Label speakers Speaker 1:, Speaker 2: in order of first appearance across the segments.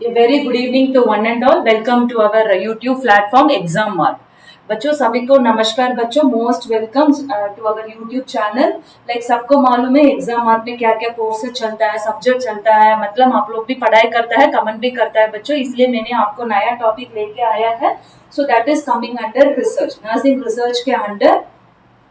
Speaker 1: A very good evening to one and all. Welcome to our YouTube platform Exam Mark. बच्चों सभी को नमस्कार बच्चों, most welcome to our YouTube channel. Like सबको मालूम है एग्जाम मार्क में क्या क्या कोर्सेज चलता है, सब्जेक्ट चलता है, मतलब आप लोग भी पढ़ाई करता है, कमेंट भी करता है बच्चों, इसलिए मैंने आपको नया टॉपिक लेके आया है। So that is coming under research, nursing research के under.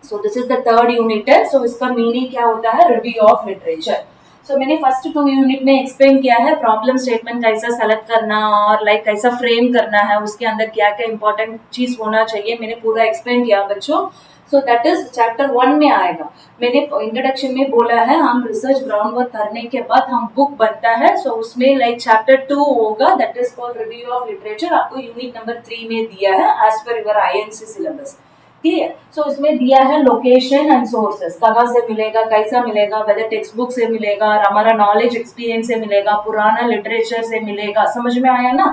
Speaker 1: So this is the third unit है। सो इसका मीनिंग क्या होता है, रिव्यू ऑफ लिटरेचर। सो मैंने फर्स्ट 2 यूनिट में एक्सप्लेन किया है प्रॉब्लम स्टेटमेंट कैसा सेलेक्ट करना और लाइक कैसा फ्रेम करना है, उसके अंदर क्या क्या इंपॉर्टेंट चीज होना चाहिए, मैंने पूरा एक्सप्लेन किया बच्चों। सो दैट इज चैप्टर 1 में आएगा। मैंने इंट्रोडक्शन में बोला है हम रिसर्च ग्राउंड वर्क करने के बाद हम बुक बनता है। सो उसमें लाइक चैप्टर 2 होगा, that is called review of literature. आपको यूनिट नंबर 3 में दिया है as per your INC syllabus. Clear. So इसमें दिया है लोकेशन एंड सोर्सेस, कहाँ से मिलेगा, कैसा मिलेगा, वेदर टेक्स्ट बुक से मिलेगा, हमारा नॉलेज एक्सपीरियंस से मिलेगा, पुराना लिटरेचर से मिलेगा, समझ में आया ना।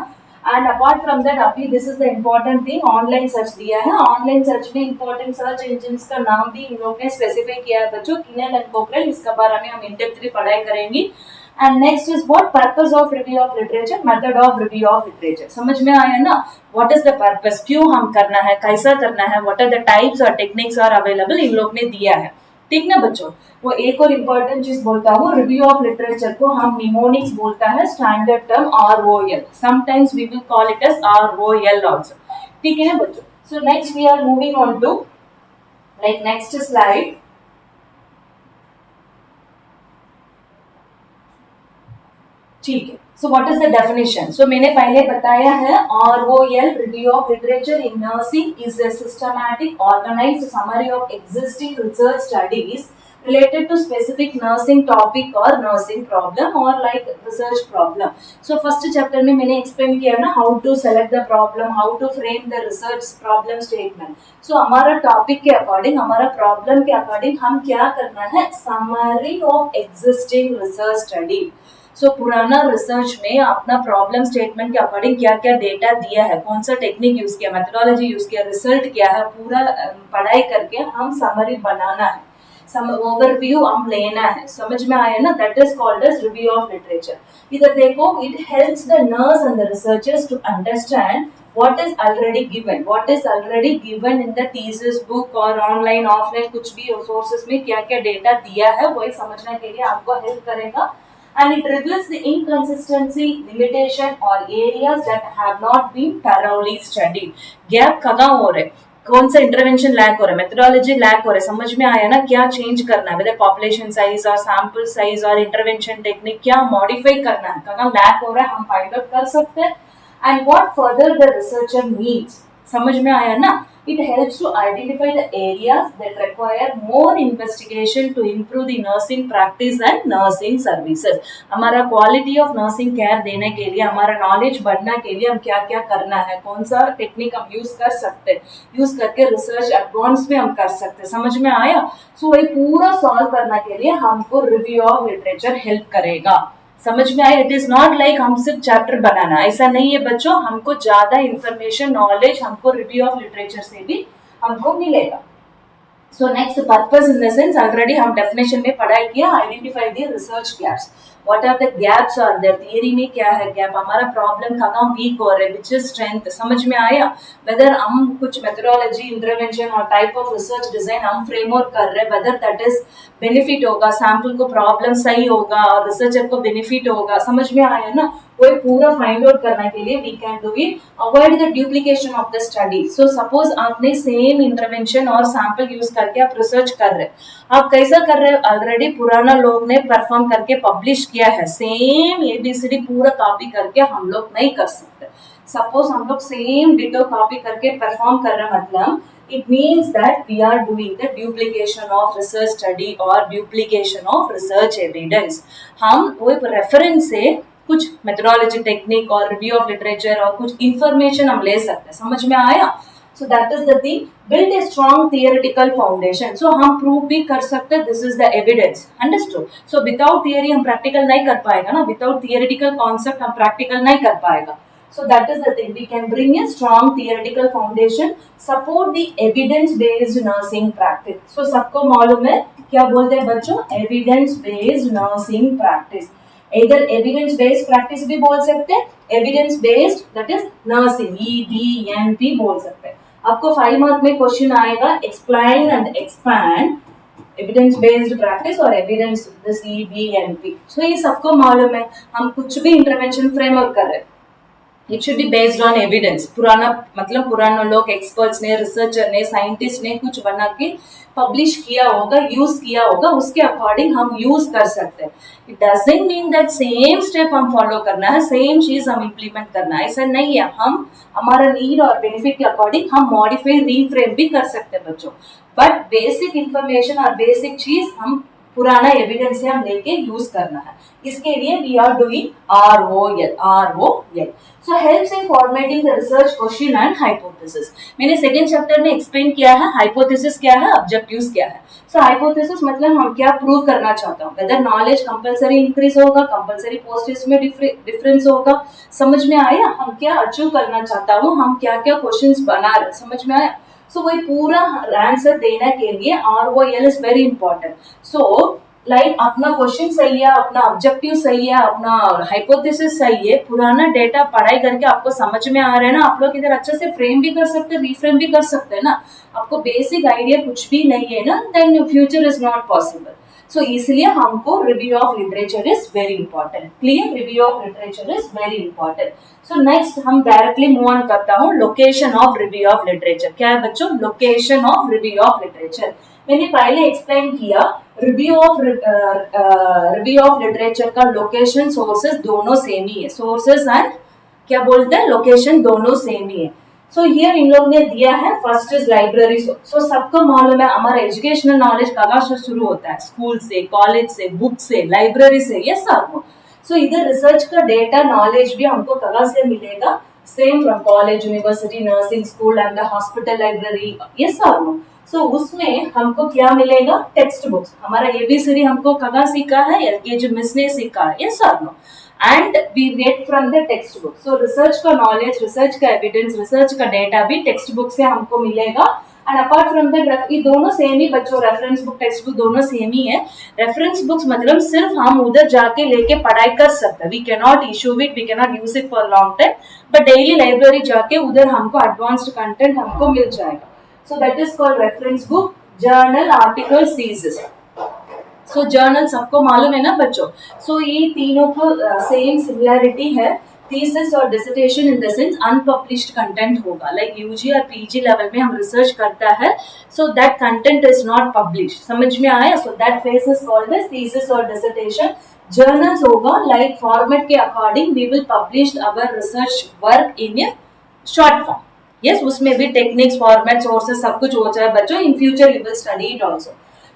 Speaker 1: एंड अपार्ट फ्रॉम दैट अभी this is the important thing, online search दिया है। ऑनलाइन सर्च में इम्पोर्टेंट सर्च इंजिन का नाम भी इन लोग ने स्पेसिफाई किया है बच्चों, किनेल एंड कोकरेल। इसका बारे में हम इन डेप्थ पढ़ाई करेंगे। And next is what purpose of review of literature, method of review of literature. समझ में आया ना, व्हाट इज द पर्पस, क्यों हम करना है, कैसा करना है, व्हाट आर द टाइप्स और टेक्निक्स आर अवेलेबल, इन लोग ने दिया है। ठीक ना बच्चों। वो एक और इम्पोर्टेंट चीज बोलता हूँ, रिव्यू ऑफ लिटरेचर को हम निमोनिक्स बोलता है, standard term ROL, sometimes we will call it as ROL also. ठीक है बच्चों। So next we are moving on to like next slide. ठीक है। So what is the definition. So मैंने पहले बताया है ROL, review of literature in nursing is a systematic organized summary of existing research studies related to specific nursing topic or nursing problem or like research problem. So first chapter में मैंने explain किया ना how to select the problem, how to frame the research problem statement. So हमारा topic के according, हमारा problem के according हम क्या करना है, summary of existing research study. सो पुराना रिसर्च में अपना प्रॉब्लम स्टेटमेंट के अकॉर्डिंग क्या क्या डेटा दिया है, कौन सा टेक्निक यूज किया, मेथोडोलॉजी यूज किया, रिजल्ट क्या है, पूरा पढ़ाई करके हम समरी बनाना है, ओवरव्यू हम लेना है। समझ में आया ना, that is called as review of literature. इधर देखो, it helps the nurse and the researchers to understand what is already given in the thesis book और ऑनलाइन ऑफलाइन कुछ भी सोर्सेस में क्या क्या डेटा दिया है, वही समझने के लिए आपको हेल्प करेगा। And it reveals the inconsistency, limitation or areas that have not been thoroughly studied. Gap कहाँ हो रहे, कौन सा इंटरवेंशन लैक हो रहा है, मेथोडोलॉजी लैक हो रहा है, समझ में आया ना, क्या चेंज करना है, वेदर पॉपुलेशन साइज और सैंपल साइज और इंटरवेंशन टेक्निक क्या मॉडिफाई करना है, कहाँ लैक हो रहा है, हम फाइंड आउट कर सकते हैं। And what further the researcher needs, समझ में आया ना। It helps to identify the areas that require more investigation to improve the nursing practice and nursing services. हमारा क्वालिटी ऑफ नर्सिंग केयर देने के लिए, हमारा नॉलेज बढ़ने के लिए हम क्या क्या करना है, कौन सा टेक्निक हम यूज कर सकते हैं, यूज करके रिसर्च एडवांस में हम कर सकते हैं। समझ में आया। सो वही पूरा सॉल्व करने के लिए हमको रिव्यू ऑफ लिटरेचर हेल्प करेगा। समझ में आया। इट इज नॉट लाइक हम सिर्फ चैप्टर बनाना, ऐसा नहीं है बच्चों, हमको ज्यादा इंफॉर्मेशन नॉलेज हमको रिव्यू ऑफ लिटरेचर से भी हमको मिलेगा। So next purpose in the sense, already हम डेफिनेशन में पढ़ाई किया, identify the research gaps. What are the gaps are there, theory में क्या है गैप, हमारा प्रॉब्लम कहाँ वीक हो रहा है, विच इज स्ट्रेंथ, समझ में आया। वेदर हम कुछ मेथोडोलॉजी, इंटरवेंशन और टाइप ऑफ रिसर्च डिजाइन हम फ्रेमवर्क कर रहे हैं, वेदर दैट इज बेनिफिट होगा, सैंपल को प्रॉब्लम सही होगा और रिसर्चर को बेनिफिट होगा, समझ में आया ना। वो पूरा फाइंड आउट करने के लिए we can do it, avoid the duplication of the study. So suppose आपने सेम इंटरवेंशन और सैंपल यूज करके आप रिसर्च कर रहे हैं, आप कैसा कर रहे हैं, ऑलरेडी पुराना लोग ने परफॉर्म करके पब्लिश किया है, सेम ABCD पूरा कॉपी करके हम लोग नहीं कर सकते। सपोज हम लोग सेम डिटो कॉपी करके परफॉर्म कर रहे हैं, मतलब it means that we are doing the duplication of research study or duplication of research evidence. हम वो रेफरेंस से कुछ मेथोडोलॉजी, टेक्निक और रिव्यू ऑफ लिटरेचर और कुछ इंफॉर्मेशन हम ले सकते हैं, समझ में आया। So that is the thing, build a strong theoretical foundation. So हम प्रूव भी कर सकते हैं, this is the evidence, understood. So without theory हम प्रैक्टिकल नहीं कर पाएगा ना, विदाउट थियरिटिकल कॉन्सेप्ट हम प्रैक्टिकल नहीं कर पाएगा। So that is the thing, we can bring a strong theoretical foundation, support the evidence based nursing practice. So सबको मालूम है क्या बोलते हैं बच्चों, evidence based nursing practice। इधर एविडेंस बेस्ड प्रैक्टिस भी बोल सकते हैं, evidence based that is nursing, EDNP बोल सकते हैं। आपको 5 मार्क में क्वेश्चन आएगा explain and expand, evidence based practice और एविडेंस दिस EDNP। सो ये सबको मालूम है, हम कुछ भी इंटरवेंशन फ्रेमवर्क कर रहे हैं, it should be based on evidence. पुराना मतलब पुराना लोग एक्सपर्ट्स ने, रिसर्चर ने, साइंटिस्ट ने कुछ बना के पब्लिश किया होगा, यूज किया होगा, उसके अकॉर्डिंग हम यूज कर सकते हैं। It doesn't mean that same step हम फॉलो करना है, सेम चीज हम इम्प्लीमेंट करना है, ऐसा नहीं है। हम हमारा नीड और बेनिफिट के अकॉर्डिंग हम मॉडिफाई, रीफ्रेम भी कर सकते हैं बच्चों, बट बेसिक इंफॉर्मेशन और बेसिक चीज हम पुराना एविडेंस से हम लेके यूज करना है। इसके लिए we are doing ROL। So helps in formatting the research question and hypothesis. मैंने सेकंड चैप्टर में एक्सप्लेन किया है हाइपोथेसिस क्या है, ऑब्जेक्टिव्स क्या है। सो हाइपोथेसिस मतलब हम क्या प्रूव करना चाहता हूँ, वेदर नॉलेज कंपलसरी इंक्रीज होगा, कंपलसरी पोस्ट में डिफरेंस होगा, समझ में आया, हम क्या अचीव करना चाहता हूँ, हम क्या क्या क्वेश्चंस बना रहे, समझ में आया। सो वही पूरा आंसर देने के लिए ROL is very important. So like अपना क्वेश्चन सही है, अपना ऑब्जेक्टिव सही है, अपना हाइपोथेसिस सही है, पुराना डेटा पढ़ाई करके आपको समझ में आ रहा है ना, आप लोग इधर अच्छे से फ्रेम भी कर सकते हैं, रीफ्रेम भी कर सकते हैं ना। आपको बेसिक आइडिया कुछ भी नहीं है ना, then future is not possible. So इसलिए हमको review of literature is very important. Clear, review of literature is very important. So next हम डायरेक्टली मूव ऑन करता हूँ, location of review of literature. क्या है बच्चों, location of review of literature. मैंने पहले एक्सप्लेन किया, रिव्यू ऑफ लिटरेचर का लोकेशन, सोर्सेस दोनों सेम ही है, सोर्सेस एंड क्या बोलते हैं, लोकेशन दोनों सेम ही है। सो हियर इन लोग ने दिया है, फर्स्ट इज लाइब्रेरी। सो सबको मालूम है हमारा एजुकेशनल नॉलेज कहाँ से शुरू होता है, स्कूल से, कॉलेज से, बुक से, लाइब्रेरी से, ये सब। सो इधर रिसर्च का डेटा नॉलेज भी हमको कहाँ से मिलेगा, same from college, university, nursing school and hospital, library, ये सब। सो उसमें हमको क्या मिलेगा, टेक्स्ट बुक्स। हमारा ABCD हमको कहाँ सीखा है, LKG मिस ने सीखा है, ये सब। And we get from the text book. So research का नॉलेज, रिसर्च का एविडेंस, रिसर्च का डेटा भी टेक्स्ट बुक से हमको मिलेगा। एंड अपार्ट फ्रॉम दैट, ये दोनों सेम ही बच्चों, रेफरेंस बुक, टेक्स्ट बुक दोनों सेम ही है। रेफरेंस बुक्स मतलब सिर्फ हम उधर जाके लेके पढ़ाई कर सकते हैं, we can not issue it, we can not use it for long time, but daily library जाके उधर हमको एडवांस्ड कंटेंट हमको मिल जाएगा। So that is called reference book, journal, article, thesis. So journal सबको मालूम है ना बच्चों। So ये तीनों को सेम सिमिलरिटी है। thesis और dissertation in the sense unpublished content होगा, like UG और PG लेवल में हम रिसर्च करता है, so that content is not published, समझ में आया। So that phase is called as thesis और dissertation. journals होगा, like format के according we will publish our research work in a short form. Yes, उसमें भी टेक्निक्स, फॉर्मेट, सोर्सेस सब कुछ हो जाए बच्चों, in future you will study it also.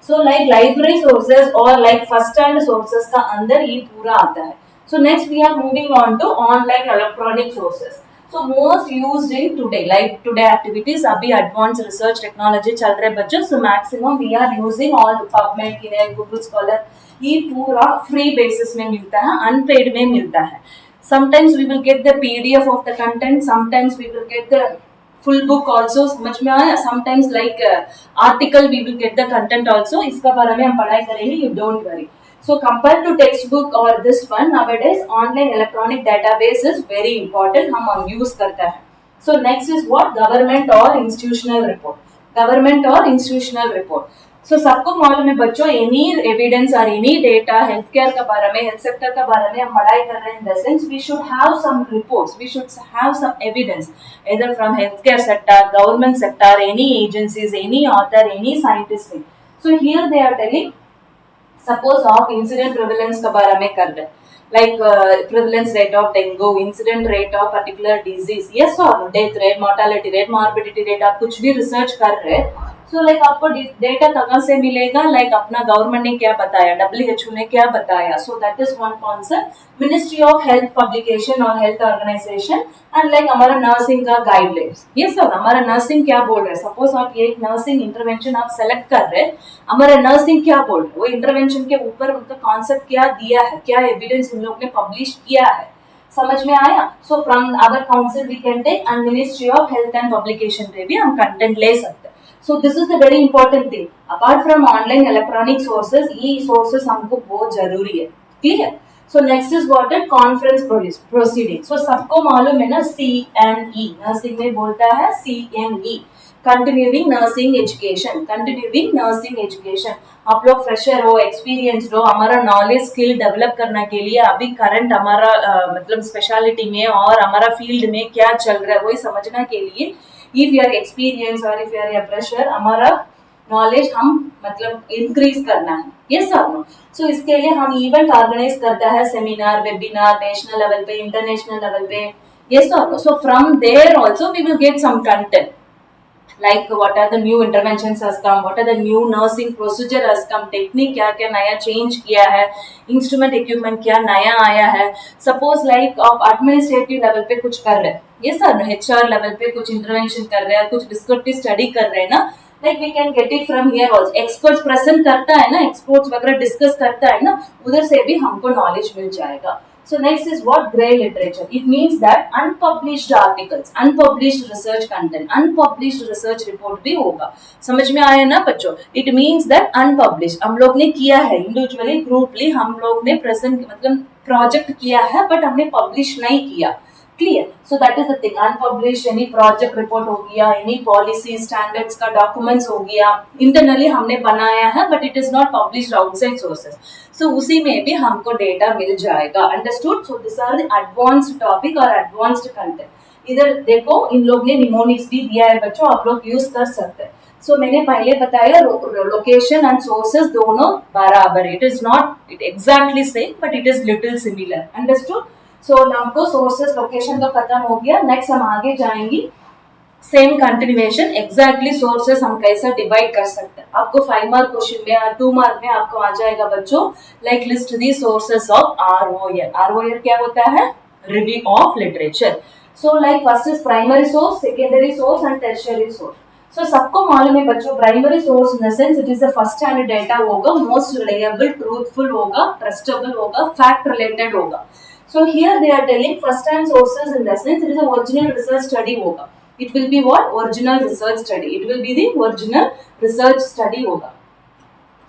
Speaker 1: So like library sources और लाइक फर्स्ट हैंड सोर्सेस का अंदर ये पूरा आता है। So next we are moving on to online electronic sources. So most used in today, like today activities, अभी advance research technology चल रहे बच्चों। So maximum we are using all PubMed, किनेट, गूगल स्कॉलर, ये पूरा फ्री बेसिस में मिलता है, अनपेड में मिलता है। Sometimes we will get the PDF of the content, sometimes we will get the full book also, समझ में आया। sometimes like article we will get the content also, इसका बारे में हम पढ़ाई करेंगे, you don't worry. So compared to textbook or this one, nowadays online electronic database is very important, हम use करता है। So next is what, government or institutional report, government or institutional report। सो सबको मालूम है बच्चों, एनी एविडेंस और any data health care के बारे में, हेल्थ सेक्टर के बारे में हम पढ़ाई कर रहे हैं, in the sense we should have some reports, we should have some evidence, either from healthcare sector, government sector, any agencies, any author, any scientist. So here they are telling, suppose आप incident prevalence के बारे में कर रहे हैं, like prevalence rate of dengue, incident rate of particular disease, yes or no, death rate, mortality rate, morbidity rate, आप कुछ भी रिसर्च कर रहे हैं। सो लाइक आपको डेटा कहाँ से मिलेगा, लाइक अपना गवर्नमेंट ने क्या बताया, WHO ने क्या बताया। सो that is one concept, ministry of health publication और हेल्थ ऑर्गेनाइजेशन, एंड लाइक हमारा नर्सिंग का गाइडलाइंस, ये सब हमारा नर्सिंग क्या बोल रहे हैं। सपोज आप ये एक नर्सिंग इंटरवेंशन आप सेलेक्ट कर रहे हैं, हमारा नर्सिंग क्या बोल रहे हैं, वो इंटरवेंशन के ऊपर उनका कॉन्सेप्ट क्या दिया है, क्या एविडेंस इन लोग ने पब्लिश किया है, समझ में आया। So from our council we can take, and ministry of health and publication पे भी हम कंटेंट ले सकते हैं। So this is the very important thing. Apart from online electronic sources, ये sources हमको बहुत जरूरी है, ठीक है। So next is what is conference proceeding. So सबको मालूम है ना CNE, नर्सिंग में बोलता है CNE, continuing nursing education. Continuing nursing education. आप लोग फ्रेशर हो, एक्सपीरियंस्ड हो, हमारा नॉलेज स्किल डेवलप करने के लिए अभी करंट हमारा मतलब स्पेशलिटी में और हमारा फील्ड में क्या चल रहा है वही समझने के लिए इफ यू आर एक्सपीरियंस और इफ यू आर फ्रेशर हमारा नॉलेज हम मतलब इंक्रीज करना है. यस और नो. सो इसके लिए हम इवेंट ऑर्गेनाइज करता है, सेमिनार, वेबिनार, नेशनल लेवल पे, इंटरनेशनल लेवल पे. यस और no. So from there also we will get some content like what are the new interventions has come, what are the new nursing procedure has come, technique क्या क्या नया change किया है, instrument equipment क्या नया आया है. suppose like आप administrative level पे कुछ कर रहे हैं, yes sir, HR level पे कुछ intervention कर रहे हैं, कुछ descriptive study कर रहे हैं ना, like we can get it from here also. experts present करता है ना, experts वगैरह discuss करता है ना, उधर से भी हमको knowledge मिल जाएगा. So next is what grey literature. It means that unpublished articles, unpublished research content, unpublished research report भी होगा. समझ में आया ना बच्चों? It means that unpublished हम लोग ने किया है individually, grouply हम लोग ने present मतलब project किया है but हमने publish नहीं किया. Clear? So that is the thing. Unpublished any project report हो गया, any policy standards का documents हो गया, internally हमने बनाया है but it is not published outside sources. So उसी में भी हमको data मिल जाएगा. Understood? So these are the advanced topic और advanced content. इधर देखो इन लोग ने निमोनिक्स भी दिया है बच्चों, आप लोग यूज कर सकते हैं. सो मैंने पहले बताया लोकेशन एंड सोर्सेस दोनों बराबर. It is not exactly same but it is little similar. Understood? So हमको सोर्सेस लोकेशन तो खत्म हो गया. नेक्स्ट हम आगे जाएंगे. सेम कंटिन्यूएशन, एग्जैक्टली सोर्सेस हम कैसे डिवाइड कर सकते हैं. आपको 5 मार्क क्वेश्चन में या 2 मार्क में आपको आ जाएगा बच्चों. Like list the sources of ROL. ROL क्या होता है? Review of literature. So like first is primary source, secondary source and tertiary source. So सबको मालूम है बच्चों primary source in the sense it is the first hand data होगा, most reliable, truthful होगा, trustable होगा, फैक्ट रिलेटेड होगा. So here they are telling first hand sources in the sense it is a original research study होगा. It will be what? Original research study. It will be the original research study होगा.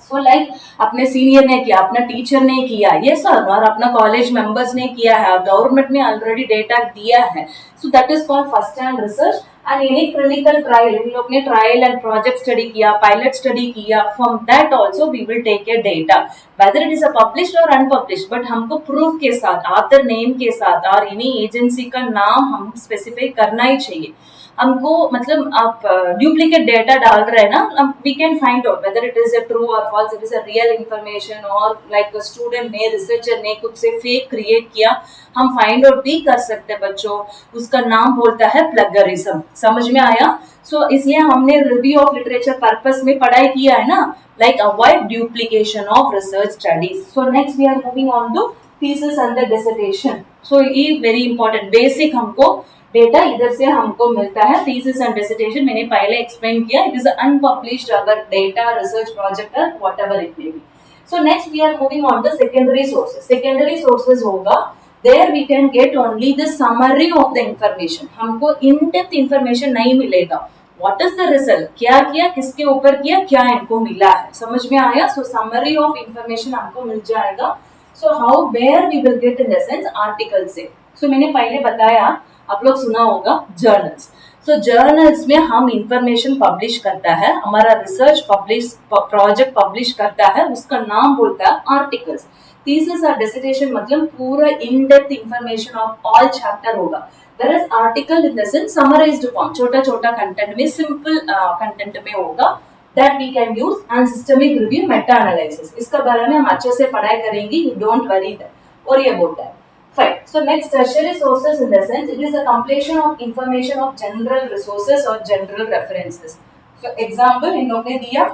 Speaker 1: So like अपने senior ने किया, अपना teacher ने किया, ये सब, और अपना कॉलेज मेंबर्स ने किया है, और गवर्नमेंट ने ऑलरेडी डेटा दिया है. So that is called first hand research. And any clinical trial, इन लोग ने ट्रायल एंड प्रोजेक्ट स्टडी किया, पायलट स्टडी किया, from that also we will take a data whether it is a published और unpublished. But हमको proof के साथ, author name के साथ और एनी एजेंसी का नाम हम स्पेसिफाई करना ही चाहिए. हमको मतलब आप डुप्लीकेट डेटा डाल रहे हैं ना, we can find out whether it is a true और false, it is a real information और लाइक स्टूडेंट ने, रिसर्चर ने खुद से फेक क्रिएट किया, हम फाइंड आउट भी कर सकते हैं बच्चों. उसका नाम बोलता है प्लगरिज्म. समझ में आया? सो इसलिए हमने रिव्यू ऑफ लिटरेचर पर्पस में पढ़ाई किया है ना, like avoid duplication of research studies. So next we are moving on to thesis and the dissertation. So ये वेरी इंपॉर्टेंट बेसिक हमको डेटा इधर से हमको मिलता है. थीसिस एंड डिसर्टेशन मैंने पहले एक्सप्लेन किया. इट इज अनपब्लिश्ड अगर डेटा, रिसर्च प्रोजेक्ट और whatever it may be. So next we are moving on the secondary sources. Secondary sources होगा, there we can get only the summary of the information. हमको in depth information नहीं मिलेगा. What is the result? क्या किया, किसके ऊपर किया, क्या इनको मिला है. समझ में आया? So summary of information हमको मिल जाएगा. So how, where we will get in the sense article से. So मैंने पहले बताया, आप लोग सुना होगा जर्नल्स. सो जर्नल्स में हम इंफॉर्मेशन पब्लिश करता है, हमारा रिसर्च पब्लिश प्रोजेक्ट पब्लिश करता है, उसका नाम बोलता है आर्टिकल्स. थीसिस और डिसर्टेशन मतलब पूरा in depth information of all chapter होगा. There is article in the sense summarized form, छोटा छोटा कंटेंट में, सिंपल कंटेंट में होगा. That we can use. And systemic review, meta analysis, इसका बारे में हम अच्छे से पढ़ाई करेंगे. You don't worry that, worry about that. Fine. So next, tertiary sources in the sense it is a compilation of information of general resources or general references. So example इन लोग ने दिया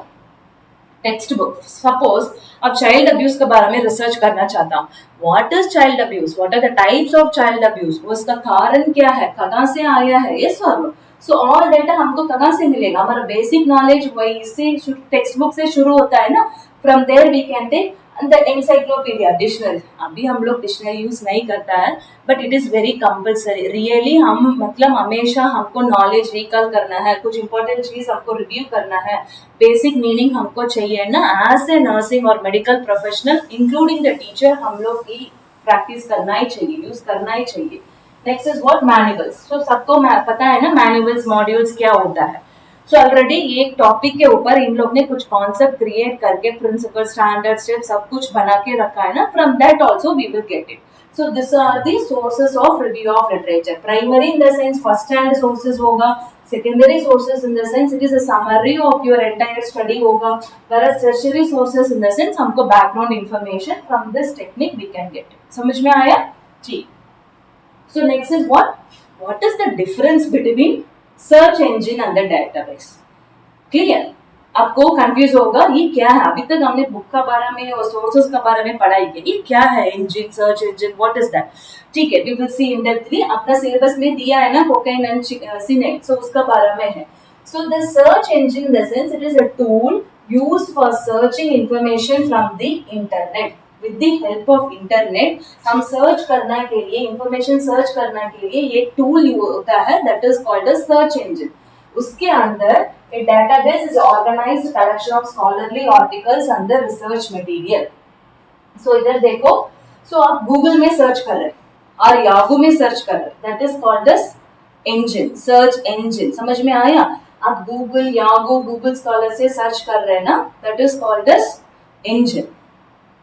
Speaker 1: टेक्स्ट बुक. सपोज अब child abuse के बारे में research करना चाहता हूँ. What is child abuse, what are the types of child abuse, उसका कारण क्या है, कहाँ से आया है, ये सब. सो ऑल डेटा हमको कहाँ से मिलेगा? हमारा बेसिक नॉलेज वही से टेक्स्ट बुक से शुरू होता है ना. From there we can take the encyclopedia, dictionary. अभी हम लोग डिक्शनरी यूज नहीं करता है but it is very compulsory. Really हम मतलब हमेशा हमको नॉलेज रिकॉल करना है, कुछ इंपॉर्टेंट चीज हमको रिव्यू करना है, बेसिक मीनिंग हमको चाहिए ना. एज ए नर्सिंग और medical professional including the teacher हम लोग की प्रैक्टिस करना ही चाहिए, यूज करना ही चाहिए. Next is what manuals. So सबको पता है ना मैनुअल्स मॉड्यूल्स क्या होता है. सो ऑलरेडी ये एक टॉपिक के ऊपर इन लोग ने कुछ कॉन्सेप्ट क्रिएट करके प्रिंसिपल स्टैंडर्ड स्टेप सब कुछ बना के रखा है ना. From that also we will get it. So these are the sources of review of literature. Primary in the sense first hand sources होगा, secondary sources in the sense it is a summary of your entire study होगा, whereas tertiary sources in the sense हमको background information from this technique we can get. समझ में आया? जी. So next is what? What is the difference between search engine and the database? Clear? आपको confuse होगा ये क्या है. अभी तक हमने बुक का बारे में और सोर्सेस का बारे में पढ़ाई की. ये क्या है engine, search engine, what is that? ठीक है, वी विल सी इन डेप्थली. अपना सिलेबस में दिया है ना कोकेन एंड सिनेट, सो उसका बारे में है. So the search engine in the sense it is a tool used for searching information from the internet. With the help of internet हम सर्च करने के लिए, इंफॉर्मेशन सर्च करने के लिए ये टूल होता है, that is called a search engine. उसके अंदर a database is organized collection of scholarly articles and the research material. So इधर देखो, so आप Google में सर्च कर रहे और Yahoo में सर्च कर रहे, that is called as engine, search engine. समझ में आया? आप Google, Yahoo, Google Scholar से सर्च कर रहे ना, that is called as engine.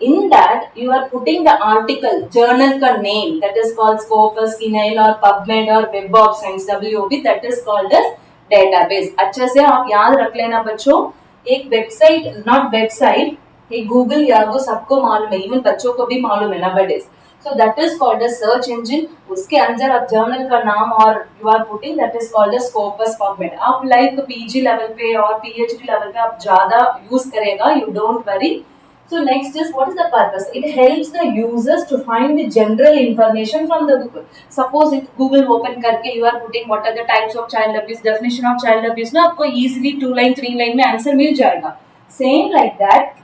Speaker 1: In that you are putting the article, journal का name, that is called Scopus, Kinnail or PubMed or Web of Science, WOB, that is called as database. अच्छे से आप याद रख लेना बच्चों. एक website, not website, एक गूगल यागो सबको मालूम है, इवन बच्चों को भी मालूम है nowadays. So that is called a search engine. उसके अंदर आप जर्नल का नाम और you are putting, that is called a Scopus, PubMed. आप लाइक पीजी लेवल पे और पीएचडी लेवल पे आप ज्यादा यूज करेगा, you don't worry. So next is what is the purpose? It helps the users to find the general information from the Google. Suppose if Google open करके you are putting what are the types of child abuse, definition of child abuse ना, आपको easily 2 line 3 line में answer मिल जाएगा. Same like that,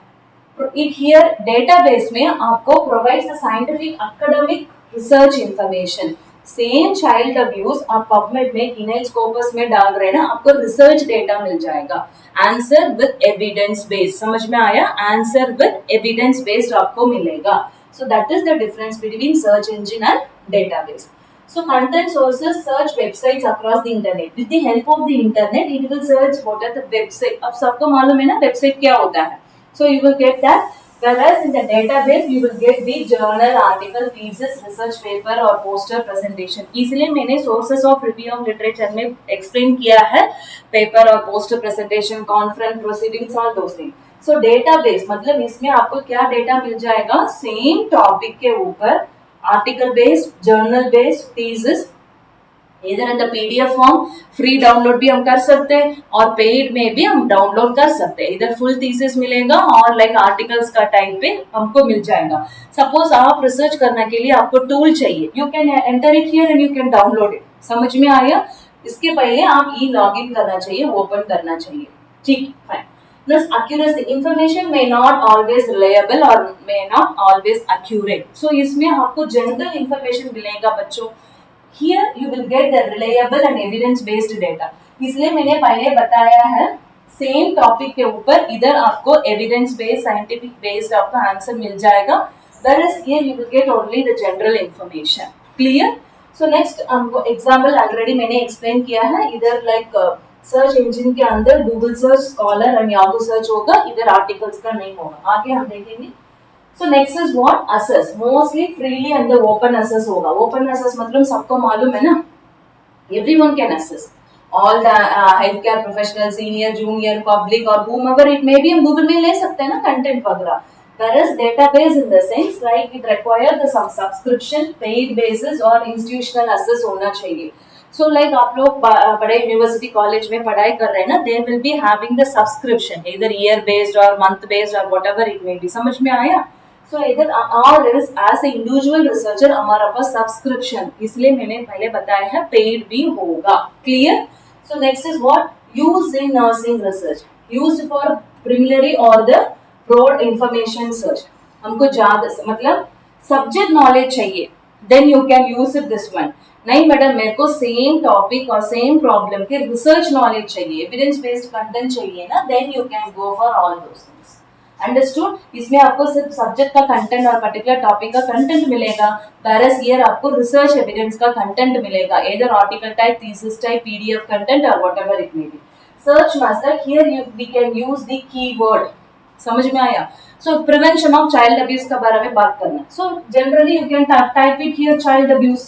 Speaker 1: it here database में आपको provides the scientific academic research information. Same child abuse आप PubMed में, किनेल, Scopus में डाल रहे हैं ना, आपको रिसर्च डेटा मिल जाएगा. Answer with evidence based. समझ में आया? आंसर विद एविडेंस बेस्ड आपको मिलेगा. सो that is the difference between search engine and database. So content sources search websites across the internet. With the help of the internet, it will search what are the website. अब सबको मालूम है ना website क्या होता है. So you will get that. Whereas in the database you will get the journal, article, thesis, research paper or poster presentation. इसलिए मैंने sources of review of literature में explain किया है paper और poster presentation, conference proceedings, all those things. So database मतलब इसमें आपको क्या data मिल जाएगा? Same topic के ऊपर article based, journal based, thesis, इधर in the PDF form free download भी हम कर सकते हैं और पेड में भी हम डाउनलोड कर सकते हैं. इधर फुल थीसिस मिलेगा और लाइक आर्टिकल्स का टाइप पे हमको मिल जाएगा. सपोज आप रिसर्च करने के लिए आपको टूल चाहिए, you can enter it here and you can download it. समझ में आया? इसके पहले आप ई लॉग इन करना चाहिए, ओपन करना चाहिए. ठीक, fine. Plus accuracy, information may not always reliable or may not always accurate. So इसमें आपको जनरल इंफॉर्मेशन मिलेगा बच्चों. Here you will get the reliable and evidence based data. इसलिए मैंने पहले बताया है सेम टॉपिक के ऊपर इधर आपको एविडेंस बेस्ड, साइंटिफिक बेस्ड आपका आंसर मिल जाएगा. whereas here you will get only the general information. Clear? So next हमको एग्जाम्पल ऑलरेडी मैंने एक्सप्लेन किया है. इधर लाइक सर्च इंजन के अंदर Google search, scholar and Yahoo search होगा, इधर आर्टिकल्स का नहीं होगा. आगे हम देखेंगे. So next is what? Access. Mostly freely and the open access होगा. Open access मतलब सबको मालूम है ना, everyone can access. All the healthcare professionals, senior, junior, public or whomever it may be, हम Google में ले सकते हैं ना content वगैरह. Whereas database in the sense like it require the some subscription, paid basis or institutional access होना चाहिए. So like आप लोग बड़े यूनिवर्सिटी कॉलेज में पढ़ाई कर रहे हैं ना, they will be having the subscription, either year based or month based or whatever it may be. समझ में आया? So either or there is as a individual researcher हमारा पास सब्सक्रिप्शन, इसलिए मैंने पहले बताया है पेड भी होगा. Clear? So next is what? Used in nursing research, used for preliminary or the broad information search. हमको ज्यादा मतलब सब्जेक्ट नॉलेज चाहिए, then you can use it this one. नहीं मैडम मेरे को सेम टॉपिक और सेम प्रॉब्लम के research knowledge चाहिए, एविडेंस बेस्ड कंटेंट चाहिए ना, then you can go for all those things. अंडरस्टूड। इसमें आपको सिर्फ सब्जेक्ट का कंटेंट और पर्टिकुलर टॉपिक का कंटेंट मिलेगा, whereas here आपको रिसर्च एविडेंस का कंटेंट मिलेगा, either article type, thesis type, PDF content और whatever it may be. Search master, here we can use the keyword. समझ में आया? So prevention of child abuse के बारे में बात करना। So generally you can type it here child abuse.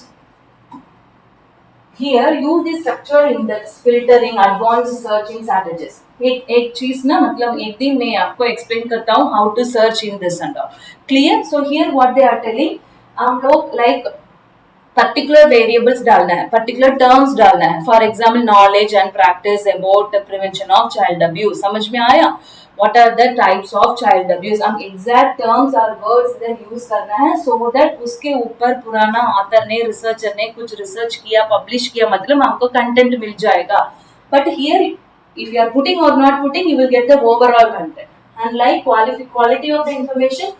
Speaker 1: Here use the structure index filtering advanced searching strategies। एक चीज ना, मतलब एक दिन मैं आपको एक्सप्लेन करता हूँ how to search in this and all. Clear? So here what they are telling, हम लोग लाइक पर्टिकुलर वेरिएबल्स डालना है, पर्टिकुलर टर्म्स डालना है। For example knowledge and practice about prevention of child abuse. समझ में आया? What are the types of child abuse? हम एग्जैक्ट टर्म्स और वर्ड्स इधर यूज करना है, सो दैट उसके ऊपर पुराना ऑथर ने, रिसर्चर ने कुछ रिसर्च किया, पब्लिश किया, मतलब हमको कंटेंट मिल जाएगा। But here if you are putting और not putting, you will get the overall content. And like quality of the information,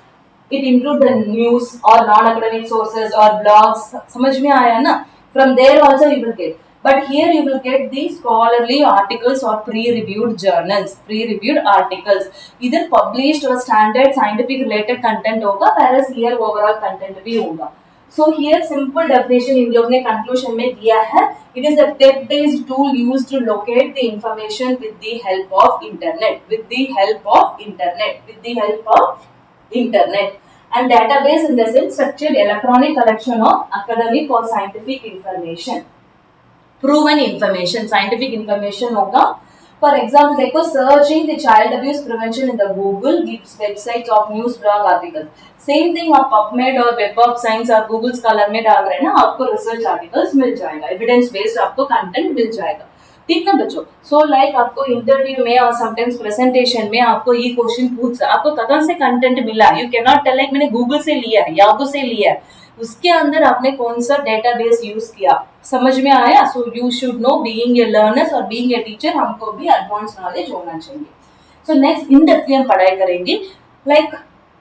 Speaker 1: it include the news or non-academic sources or blogs। समझ में आया ना? From there also you will get, but here you will get the scholarly articles or pre-reviewed journals, pre-reviewed articles, either published or standard scientific related content होगा, whereas here overall content भी होगा। So here simple definition इन लोग ने conclusion में दिया है, it is a text-based tool used to locate the information with the help of internet, with the help of internet, with the help of internet। And database in the sense structured electronic collection of academic or scientific information, proven information, scientific information होगा। For example देखो, searching the child abuse prevention in the Google gives websites of news blog articles। Same thing आप PubMed और Web of Science और Google Scholar में डाल रहे हैं ना, आपको रिसर्च आर्टिकल्स मिल जाएगा, एविडेंस बेस्ड आपको कंटेंट मिल जाएगा। ठीक ना बच्चों? सो लाइक आपको इंटरव्यू में और समटाइम्स प्रेजेंटेशन में आपको ये क्वेश्चन पूछ, आपको कहाँ से कंटेंट मिला, you can not tell like मैंने गूगल से लिया है, याहू से लिया है, उसके अंदर आपने कौन सा डेटाबेस यूज किया। समझ में आया? So you should know, being a learners और बीइंग ए टीचर, हमको भी एडवांस नॉलेज होना चाहिए। सो नेक्स्ट इन डेप्थ हम पढ़ाई करेंगे, like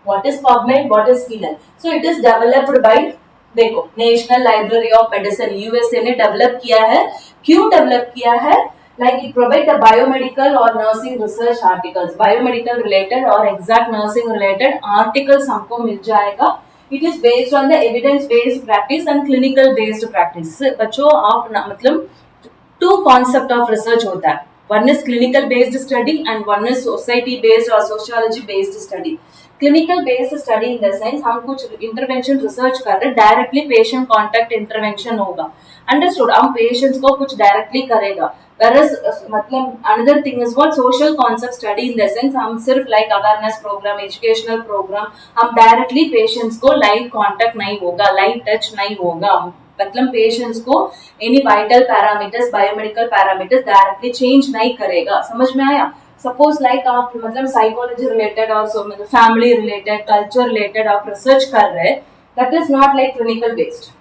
Speaker 1: what is PubMed, what is CINAHL. So it is developed by, देखो, national library of medicine, USA ने डेवलप किया है। क्यों डेवलप किया है? लाइक इट प्रोवाइड बायोमेडिकल और nursing research articles, biomedical related और एग्जैक्ट नर्सिंग रिलेटेड आर्टिकल्स हमको मिल जाएगा। It is based on the evidence based practice and clinical based practice. बच्चों आप मतलब टू कॉन्सेप्ट ऑफ रिसर्च होता है, one is clinical based study and one is society based और sociology based study. Clinical based study in the sense हम कुछ intervention research कर रहे हैं, डायरेक्टली पेशेंट कॉन्टेक्ट इंटरवेंशन होगा, अंडरस्टूड, हम पेशेंट्स को कुछ डायरेक्टली करेगा। whereas मतलब another thing is what social concept study in the sense हम सिर्फ like awareness program, educational program, हम directly patients को live contact नहीं होगा, live touch नहीं होगा, मतलब पेशेंट्स को any vital parameters, biomedical parameters directly change नहीं करेगा। समझ में आया? सपोज लाइक आप मतलब साइकोलॉजी रिलेटेड और मतलब फैमिली रिलेटेड, कल्चर रिलेटेड आप रिसर्च कर रहे हैं, that is not like clinical based.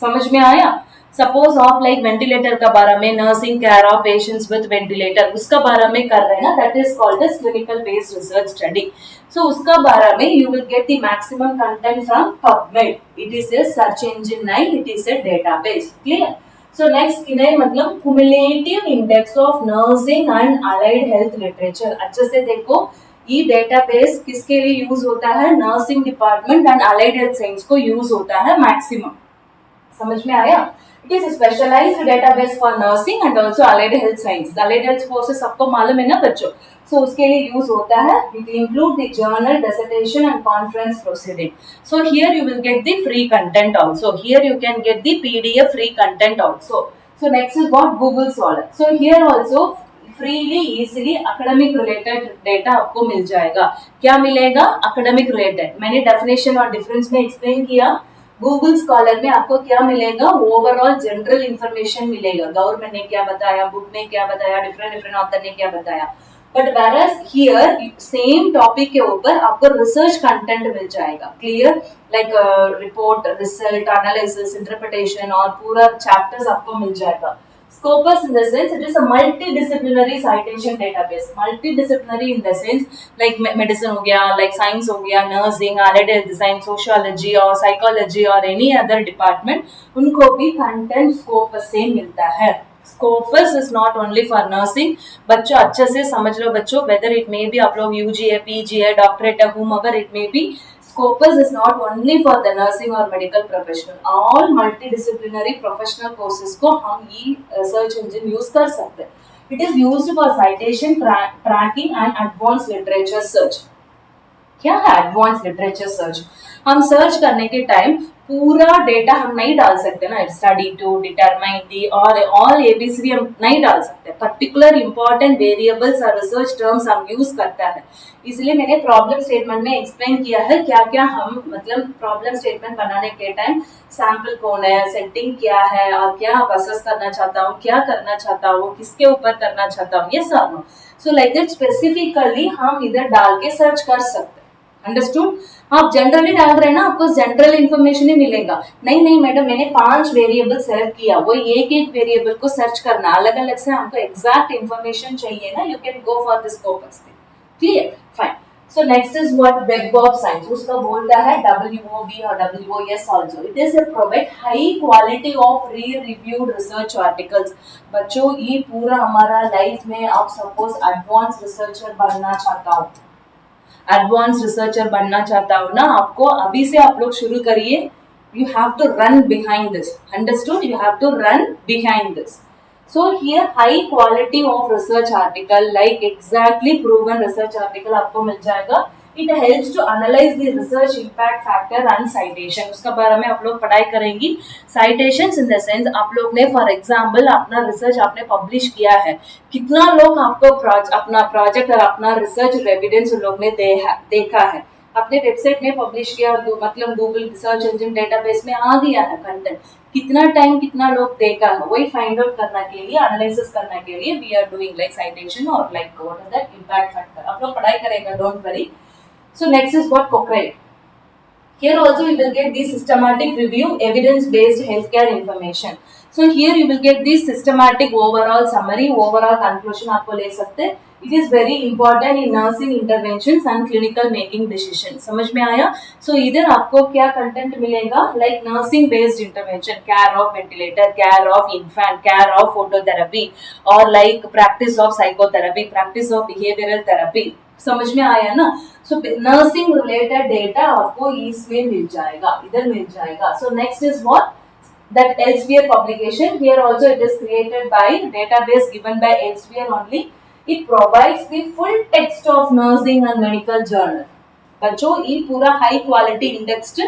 Speaker 1: समझ में आया? सपोज आप लाइक वेंटिलेटर का बारे में, nursing care of patients with ventilator उसका बारे में कर रहे हैं ना, that is called as clinical based research study. So उसका बारे में you will get the maximum content from PubMed। It is a search engine नहीं, it is a database. Clear? So next किन्हीं मतलब cumulative index of nursing and allied health literature. अच्छे से देखो, ये डेटाबेस किसके लिए यूज होता है? Nursing department and allied health science को यूज होता है मैक्सिमम। समझ में आया? It is a specialized database for nursing and also allied health science। Allied health courses सबको मालूम है ना बच्चों? So उसके लिए यूज होता है। It include the journal, dissertation and conference proceeding। So here you will get the free content also। Here you can get the PDF free content also। So next is what? Google Scholar। So here also freely easily academic related data आपको मिल जाएगा। क्या मिलेगा? academic related। मैंने definition और difference में explain किया। Google scholar में आपको क्या मिलेगा? ओवरऑल जनरल इंफॉर्मेशन मिलेगा, गवर्नमेंट ने क्या बताया, बुक ने क्या बताया, डिफरेंट ऑथर ने क्या बताया। But whereas here same topic के ऊपर आपको रिसर्च कंटेंट मिल जाएगा। Clear? Like report, result, analysis, interpretation और पूरा चैप्टर्स आपको मिल जाएगा। Scopus in the sense it is a multidisciplinary citation database। Multidisciplinary in the sense like medicine हो गया, like science हो गया, nursing, allied health design, sociology और psychology और any other department, उनको भी content Scopus से मिलता है। Scopus is not only for nursing. बच्चों अच्छे से समझ लो बच्चों, वेदर इट मे बी आप लोग यूजी है, पीजी है, डॉक्टरेट है, whomever it may be, Scopus is not only for the nursing or medical professional. All multidisciplinary professional courses को हम ये search engine use कर सकते हैं. It is used for citation tracking and advanced literature search. क्या है advance literature search? हम search करने के टाइम पूरा डेटा हम नहीं डाल सकते ना, स्टडी टू डिटरमाइन दी और ऑल एबीसीडी हम नहीं डाल सकते. पर्टिकुलर इंपॉर्टेंट वेरिएबल्स और रिसर्च टर्म्स हम यूज करता है. इसलिए मैंने प्रॉब्लम स्टेटमेंट में एक्सप्लेन किया है क्या क्या हम मतलब प्रॉब्लम स्टेटमेंट बनाने के टाइम सैंपल कौन है, सेटिंग क्या है और क्या असेस करना चाहता हूँ, क्या करना चाहता हूँ, किसके ऊपर करना चाहता हूँ, ये सब. सो लाइक दैट स्पेसिफिकली हम इधर डाल के सर्च कर सकते. अंडरस्टूड? आप जनरली डाल रहे हैं ना, आपको जनरल इन्फॉर्मेशन ही मिलेगा. नहीं नहीं मैडम, मैंने 5 वेरिएबल सेलेक्ट किया, वो एक एक वेरिएबल को सर्च करना अलग अलग से, हमको एग्जैक्ट इन्फॉर्मेशन चाहिए ना. You can go for this Scopus thing. Clear? Fine. So next is what web of science. उसका बोलता है WOB और WOS also. It is a provide high quality of reviewed research articles. बच्चों ये पूरा हमारा लाइफ में आप सपोज एडवांस रिसर्चर बनना चाहता हूँ, एडवांस रिसर्चर बनना चाहता हूँ ना, आपको अभी से आप लोग शुरू करिए. You have to run behind this. Understood? You have to run behind this. So here high quality of research article like exactly proven research article आपको मिल जाएगा. It helps to analyse the research impact factor and citation. उसका बारे में आप लोग पढ़ाई करेंगी. साइटेशंस इन द सेंस आप लोग ने फॉर एग्जांपल अपना रिसर्च आपने पब्लिश किया है, कितना लोग आपको अपना प्रोजेक्ट और अपना रिसर्च एविडेंस उन लोग ने देखा है, अपने वेबसाइट में पब्लिश किया, मतलब गूगल सर्च इंजन डेटाबेस में आ गया है कंटेंट, कितना टाइम कितना लोग देखा है, वही फाइंड आउट करने के लिए, एनालिसिस करने के लिए we are doing like citation और like what is that impact factor. आप लोग पढ़ाई करेगा, don't worry. So next is what Cochrane. Here also you will get the systematic review, evidence-based healthcare information. So here you will get the systematic overall summary, overall conclusion आपको ले सकते हैं. It is very important in nursing interventions and clinical making decisions. समझ में आया? So इधर आपको क्या content मिलेगा? Like nursing based intervention, care of ventilator, care of infant, care of phototherapy, or like practice of psychotherapy, practice of behavioral therapy. समझ में आया ना? सो नर्सिंग रिलेटेड डेटा आपको इसमें मिल जाएगा, इधर मिल जाएगा. सो next is what that Elsevier publication. Here also it is created by database given by Elsevier only. It provides the full text of nursing and medical journal. बच्चों ये पूरा high quality indexed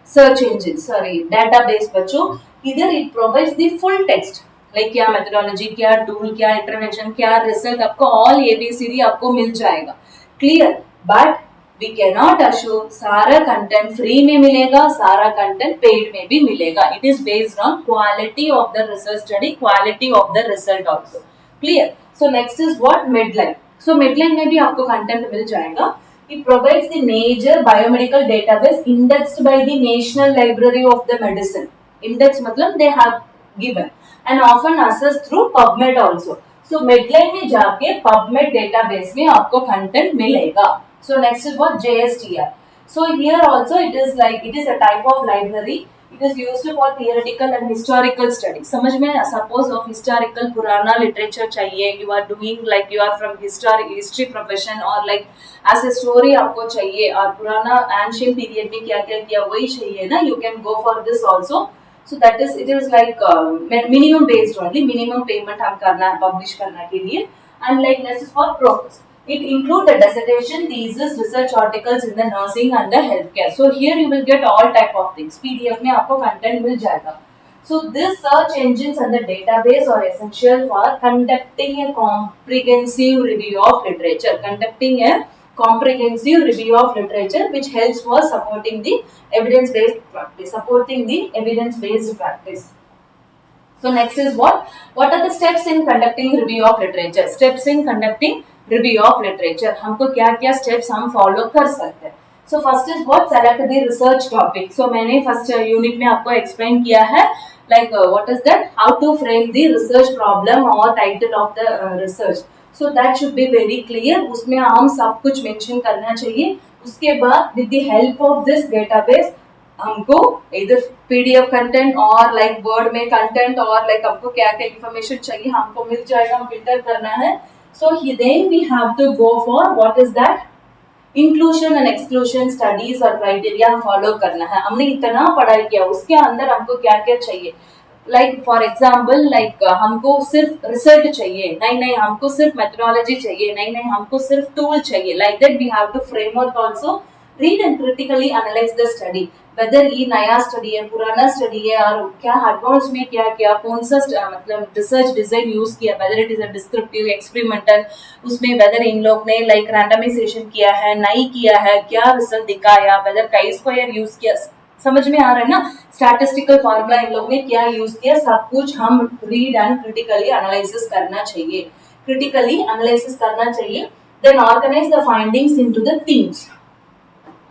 Speaker 1: search engine database बच्चों, इधर it provides the full text like क्या methodology, क्या tool, क्या intervention, क्या result, आपको ऑल ABCD आपको मिल जाएगा. Clear? But we can not assure सारा कंटेंट फ्री में मिलेगा, सारा कंटेंट पेड में भी मिलेगा. It is based on quality of the research study, quality of the result also. Clear? So next is what Medline. So Medline में भी आपको कंटेंट मिल जाएगा. It provides the major biomedical database indexed by the National Library of the Medicine. Index मतलब they have given and often accessed through PubMed also. So Medline में जाके PubMed database में आपको content मिलेगा. So next is what JSTR. So here also it is a type of library. It is used for theoretical and historical study. समझ में? Suppose of historical पुराना literature चाहिए, you are doing like you are from history profession or like as a story आपको चाहिए और पुराना ancient period में क्या क्या किया वही चाहिए ना, you can go for this also. So that is it is like minimum based only, minimum payment हम करना है publish करने के लिए. And like next is for progress. It include the dissertation, thesis, research articles in the nursing and the healthcare. So here you will get all type of things. PDF में आपको content मिल जाएगा. So this search engines and the database are essential for conducting a comprehensive review of literature. Conducting a comprehensive review of literature which helps for supporting the evidence-based practice. Supporting the evidence-based practice. So next is what? What are the steps in conducting review of literature? Steps in conducting review of literature. हमको क्या क्या steps हम follow कर सकते हैं? So first is what? Select the research topic. So मैंने first unit में आपको explain किया है like what is that? How to frame the research problem or title of the research. So that should be very clear. उसमें हम सब कुछ mention करना चाहिए. उसके बाद with the help of this database हमको इधर पीडीएफ कंटेंट और लाइक वर्ड में कंटेंट और लाइक हमको क्या क्या इन्फॉर्मेशन चाहिए हमको मिल जाएगा, हम फिल्टर करना है. So then we have to go for what is that inclusion and exclusion studies और क्राइटेरिया फॉलो करना है. हमने इतना पढ़ाई किया उसके अंदर हमको क्या क्या चाहिए. लाइक फॉर एग्जाम्पल लाइक हमको सिर्फ रिसर्च चाहिए, नहीं नहीं हमको सिर्फ मेथोडोलॉजी चाहिए, नहीं नहीं हमको सिर्फ टूल चाहिए. Like that we have to framework also read and critically analyse the study whether ये नया स्टडी है पुराना स्टडी है और क्या एडवांस में क्या किया, कौन सा मतलब रिसर्च डिजाइन यूज किया, weather it is a descriptive experimental, उसमें वेदर इन लोग ने लाइक रैंडमाइजेशन किया है नहीं किया है, क्या रिजल्ट दिखाया, वेदर काई स्क्वायर यूज किया. समझ में आ रहा है ना. स्टैटिस्टिकल फार्मूला इन लोग ने क्या यूज किया, सब कुछ हम रीड एंड क्रिटिकली एनालिसिस करना चाहिए, क्रिटिकली एनालिसिस करना चाहिए. Then organise the findings into the themes.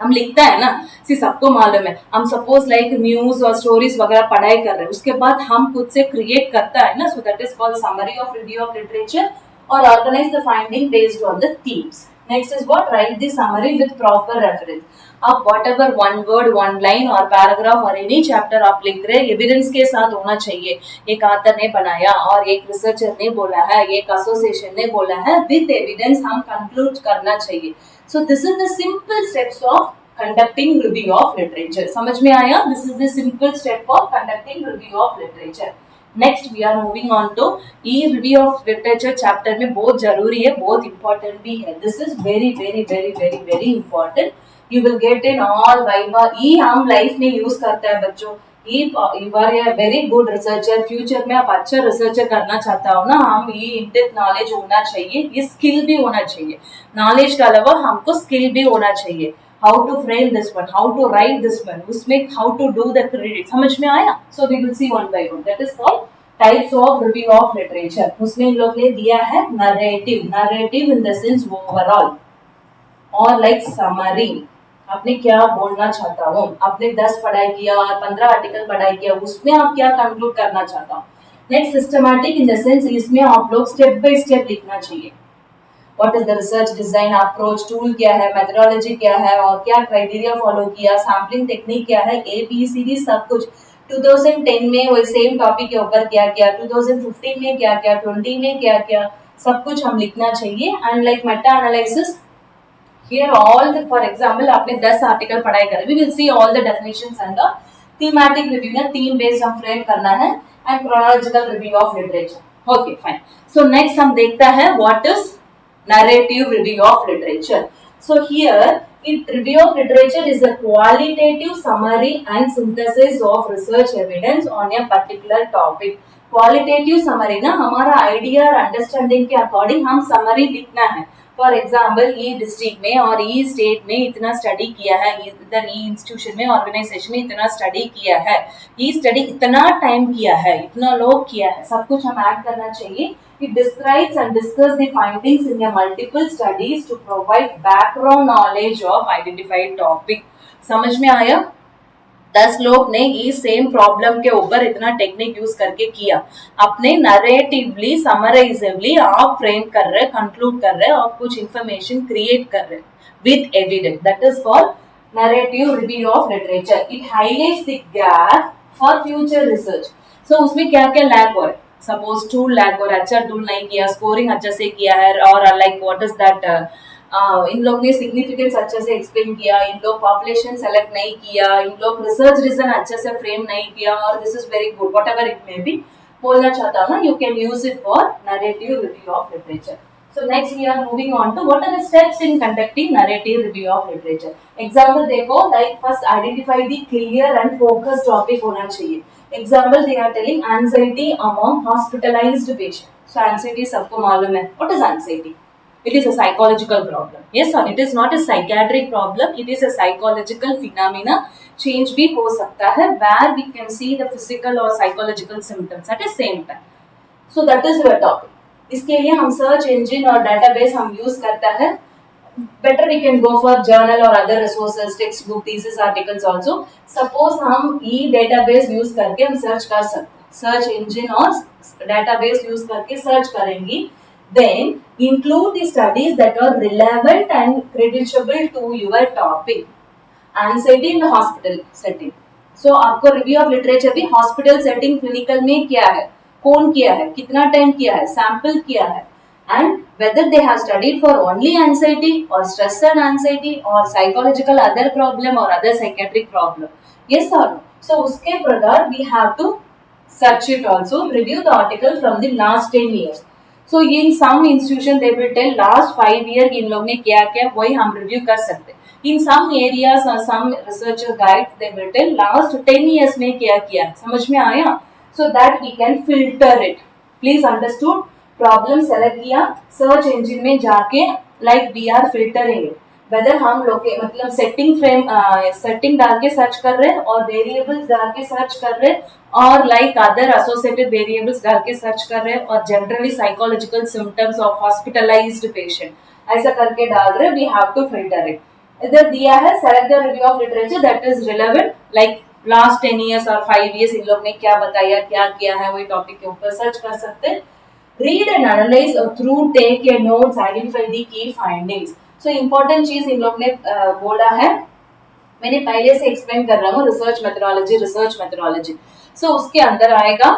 Speaker 1: हम लिखता है ना, सबको मालूम है, हम सपोज लाइक न्यूज और स्टोरीज वगैरह पढ़ाई कर रहे हैं उसके बाद हम खुद से क्रिएट करता है ना. So that is called summary of review of literature और organize the finding based on the themes. Next is what, write the summary with proper reference. आप whatever one word one line और paragraph और any chapter आप लिख रहे हैं evidence के साथ होना चाहिए. एक ऑथर ने बनाया और एक रिसर्चर ने बोला है, एक एसोसिएशन ने बोला है, विद एविडेंस हम कंक्लूड करना चाहिए. So this is the simple steps of conducting review of literature. समझ में आया? This is the simple step of conducting review of literature. Next we are moving on to ये review of literature chapter में बहुत जरूरी है, बहुत important भी है. This is very very very very very important. You will get in all viva. ये हम life में use करते हैं बच्चों. You are a very good researcher. Future में आप अच्छा रिसर्चर करना चाहता हो ना, हम ये इन-डेप्थ नॉलेज होना चाहिए, ये स्किल भी होना चाहिए. नॉलेज के अलावा हमको स्किल भी होना चाहिए. How to frame this one, how to write this one, उसमें how to do the credit. समझ में आया? So we will see one by one. That is called types of review of literature. उसमें इन लोग ने दिया है narrative. Narrative in the sense overall और लाइक समरी. आपने क्या बोलना चाहता हो, आपने 10 पढ़ाई किया और 15 आर्टिकल पढ़ाई किया, उसमें आप क्या कंक्लूड करना चाहता हो. Next systematic in the sense इसमें आप लोग स्टेप बाय स्टेप लिखना चाहिए. What is the research design approach, tool क्या है, मेथोडोलॉजी क्या है और क्या क्राइटेरिया फॉलो किया, सैम्पलिंग टेक्निक क्या है, ABCD सब कुछ. 2010 में वो सेम टॉपिक के ऊपर क्या किया, 2015 में क्या किया, 20 में क्या किया, सब कुछ हम लिखना चाहिए. And like Meta analysis here all the, for example आपने 10 आर्टिकल पढ़ाई करे, we will see all the definitions and the thematic review ना theme based हम फ्रेम करना है and chronological review of literature. Okay fine. So next हम देखता है what is narrative review of literature. So here review of literature is a qualitative summary and synthesis of research evidence on a particular topic. Qualitative summary ना हमारा idea और understanding के according हम summary लिखना है. फॉर एग्जाम्पल ये district में और ये स्टेट में इतना स्टडी किया है, इधर ये इंस्टीट्यूशन में ऑर्गेनाइजेशन में इतना स्टडी किया है, ये स्टडी इतना टाइम किया है, इतना लोग किया है, सब कुछ हम ऐड करना चाहिए. It describes and discusses the findings in a multiple studies to provide background knowledge of identified topic. समझ में आया? 10 लोग ने ये सेम प्रॉब्लम के ऊपर इतना टेक्निक यूज करके किया. अपने नरेटिवली समराइजिवली आप फ्रेम कर रहे, कंक्लूड कर रहे और कुछ इंफॉर्मेशन क्रिएट कर रहे with evidence. That is called narrative review of literature. It highlights the gap for future research. So उसमें क्या क्या लैग हो रहा है, सपोज टूल लैग हो रहा है, अच्छा टूल नहीं किया, स्कोरिंग अच्छे से किया है और like what is that in लोग ने सिग्निफिकेंस अच्छे से एक्सप्लेन किया, इन लोग पॉपुलेशन सेलेक्ट नहीं किया, इन लोग रिसर्च रीजन अच्छे से फ्रेम नहीं किया और this is very good, what ever it may B बोलना चाहता हूँ ना, you can use it for narrative review of literature. So next we are moving on to what are the steps in conducting narrative review of literature. Example देखो, like first identify the clear and focused topic होना चाहिए. Example they are telling anxiety among hospitalized patient. So anxiety सबको मालूम है. What is anxiety? It is a psychological problem. Yes or it is not a psychiatric problem. It is a psychological phenomena. Change भी हो सकता है where we can see the physical or psychological symptoms at the same time. So that is your topic. इसके लिए हम search engine और database हम use करता है. Better we can go for journal और other resources, text book, thesis articles also. Suppose हम e database use करके हम सर्च कर सकते हैं, सर्च इंजन और डेटाबेस यूज करके सर्च करेंगे. Then include the studies that are relevant and creditable to your topic. Anxiety in the hospital setting. So आपको रिव्यू ऑफ लिटरेचर भी हॉस्पिटल सेटिंग क्लिनिकल में क्या है, कौन किया है, कितना टाइम किया है, सैंपल किया है, and whether they have studied for only anxiety or stress and anxiety or psychological other problem or other psychiatric problem, yes or no. So uske pradhar we have to search it also, review the article from the last 10 years. So in some institution they will tell last 5 year इन लोग ने क्या क्या वही हम review कर सकते. In some areas or some researcher guides they will tell last 10 years में क्या किया, समझ में आया. So that we can filter it. Please understood. Problem select किया, सर्च इंजन में जाके like we are filtering it, whether हम लोग मतलब सेटिंग डाल के सर्च कर रहे हैं और वेरिएबल्स डाल के सर्च कर रहे हैं और लाइक अदर एसोसिएटेड वेरिएबल्स डाल के सर्च कर रहे हैं और generally psychological symptoms of hospitalised patient ऐसा करके डाल रहे हैं. We have to filter it. इधर दिया है select the review of literature that is relevant, like last 10 years और 5 years इन लोग ने क्या बताया, क्या किया है, वही टॉपिक के ऊपर सर्च कर सकते हैं. Read and analyze through take a notes, identify the key findings. So important चीज इन लोग ने बोला है, मैंने पहले से एक्सप्लेन कर रहा हूँ रिसर्च मेथोडोलॉजी. सो उसके अंदर आएगा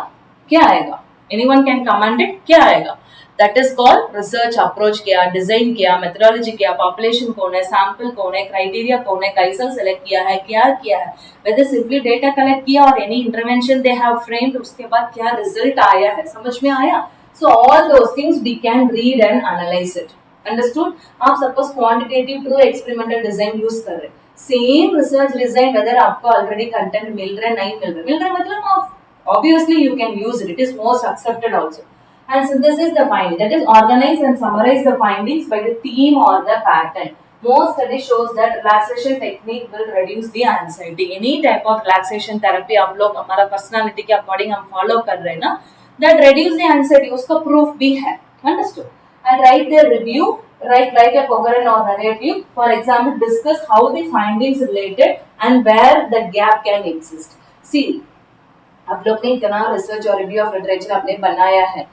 Speaker 1: क्या आएगा, एनीवन कैन कमांड इट, क्या आएगा, that is called research approach क्या, डिजाइन क्या, मेथोडोलॉजी क्या, पॉपुलेशन कौन है, सैंपल कौन है, क्राइटेरिया कौन है, कैसा सेलेक्ट किया है, क्या किया है, वेदर सिंपली डेटा कलेक्ट किया और any intervention they have framed, उसके बाद क्या रिजल्ट आया है, समझ में आया. So all those things we can read and analyze it. Understood? आप suppose quantitative true experimental design use कर रहे, same research design whether आपको already content मिल रहा है नहीं मिल रहा है मतलब आप obviously you can use it. It is most accepted also. And synthesis the finding, that is organize and summarize the findings by the theme or the pattern. Most study shows that relaxation technique will reduce the anxiety. Any type of relaxation therapy आप लोग हमारा personality के according हम follow कर रहे हैं ना, that reduce the anxiety, उसका proof भी है. Understood? And write their review, write like a coherent or narrative. For example, discuss how the findings related and where the gap can exist. See, आप लोग ने इतना रिसर्च और review of literature आपने बनाया है.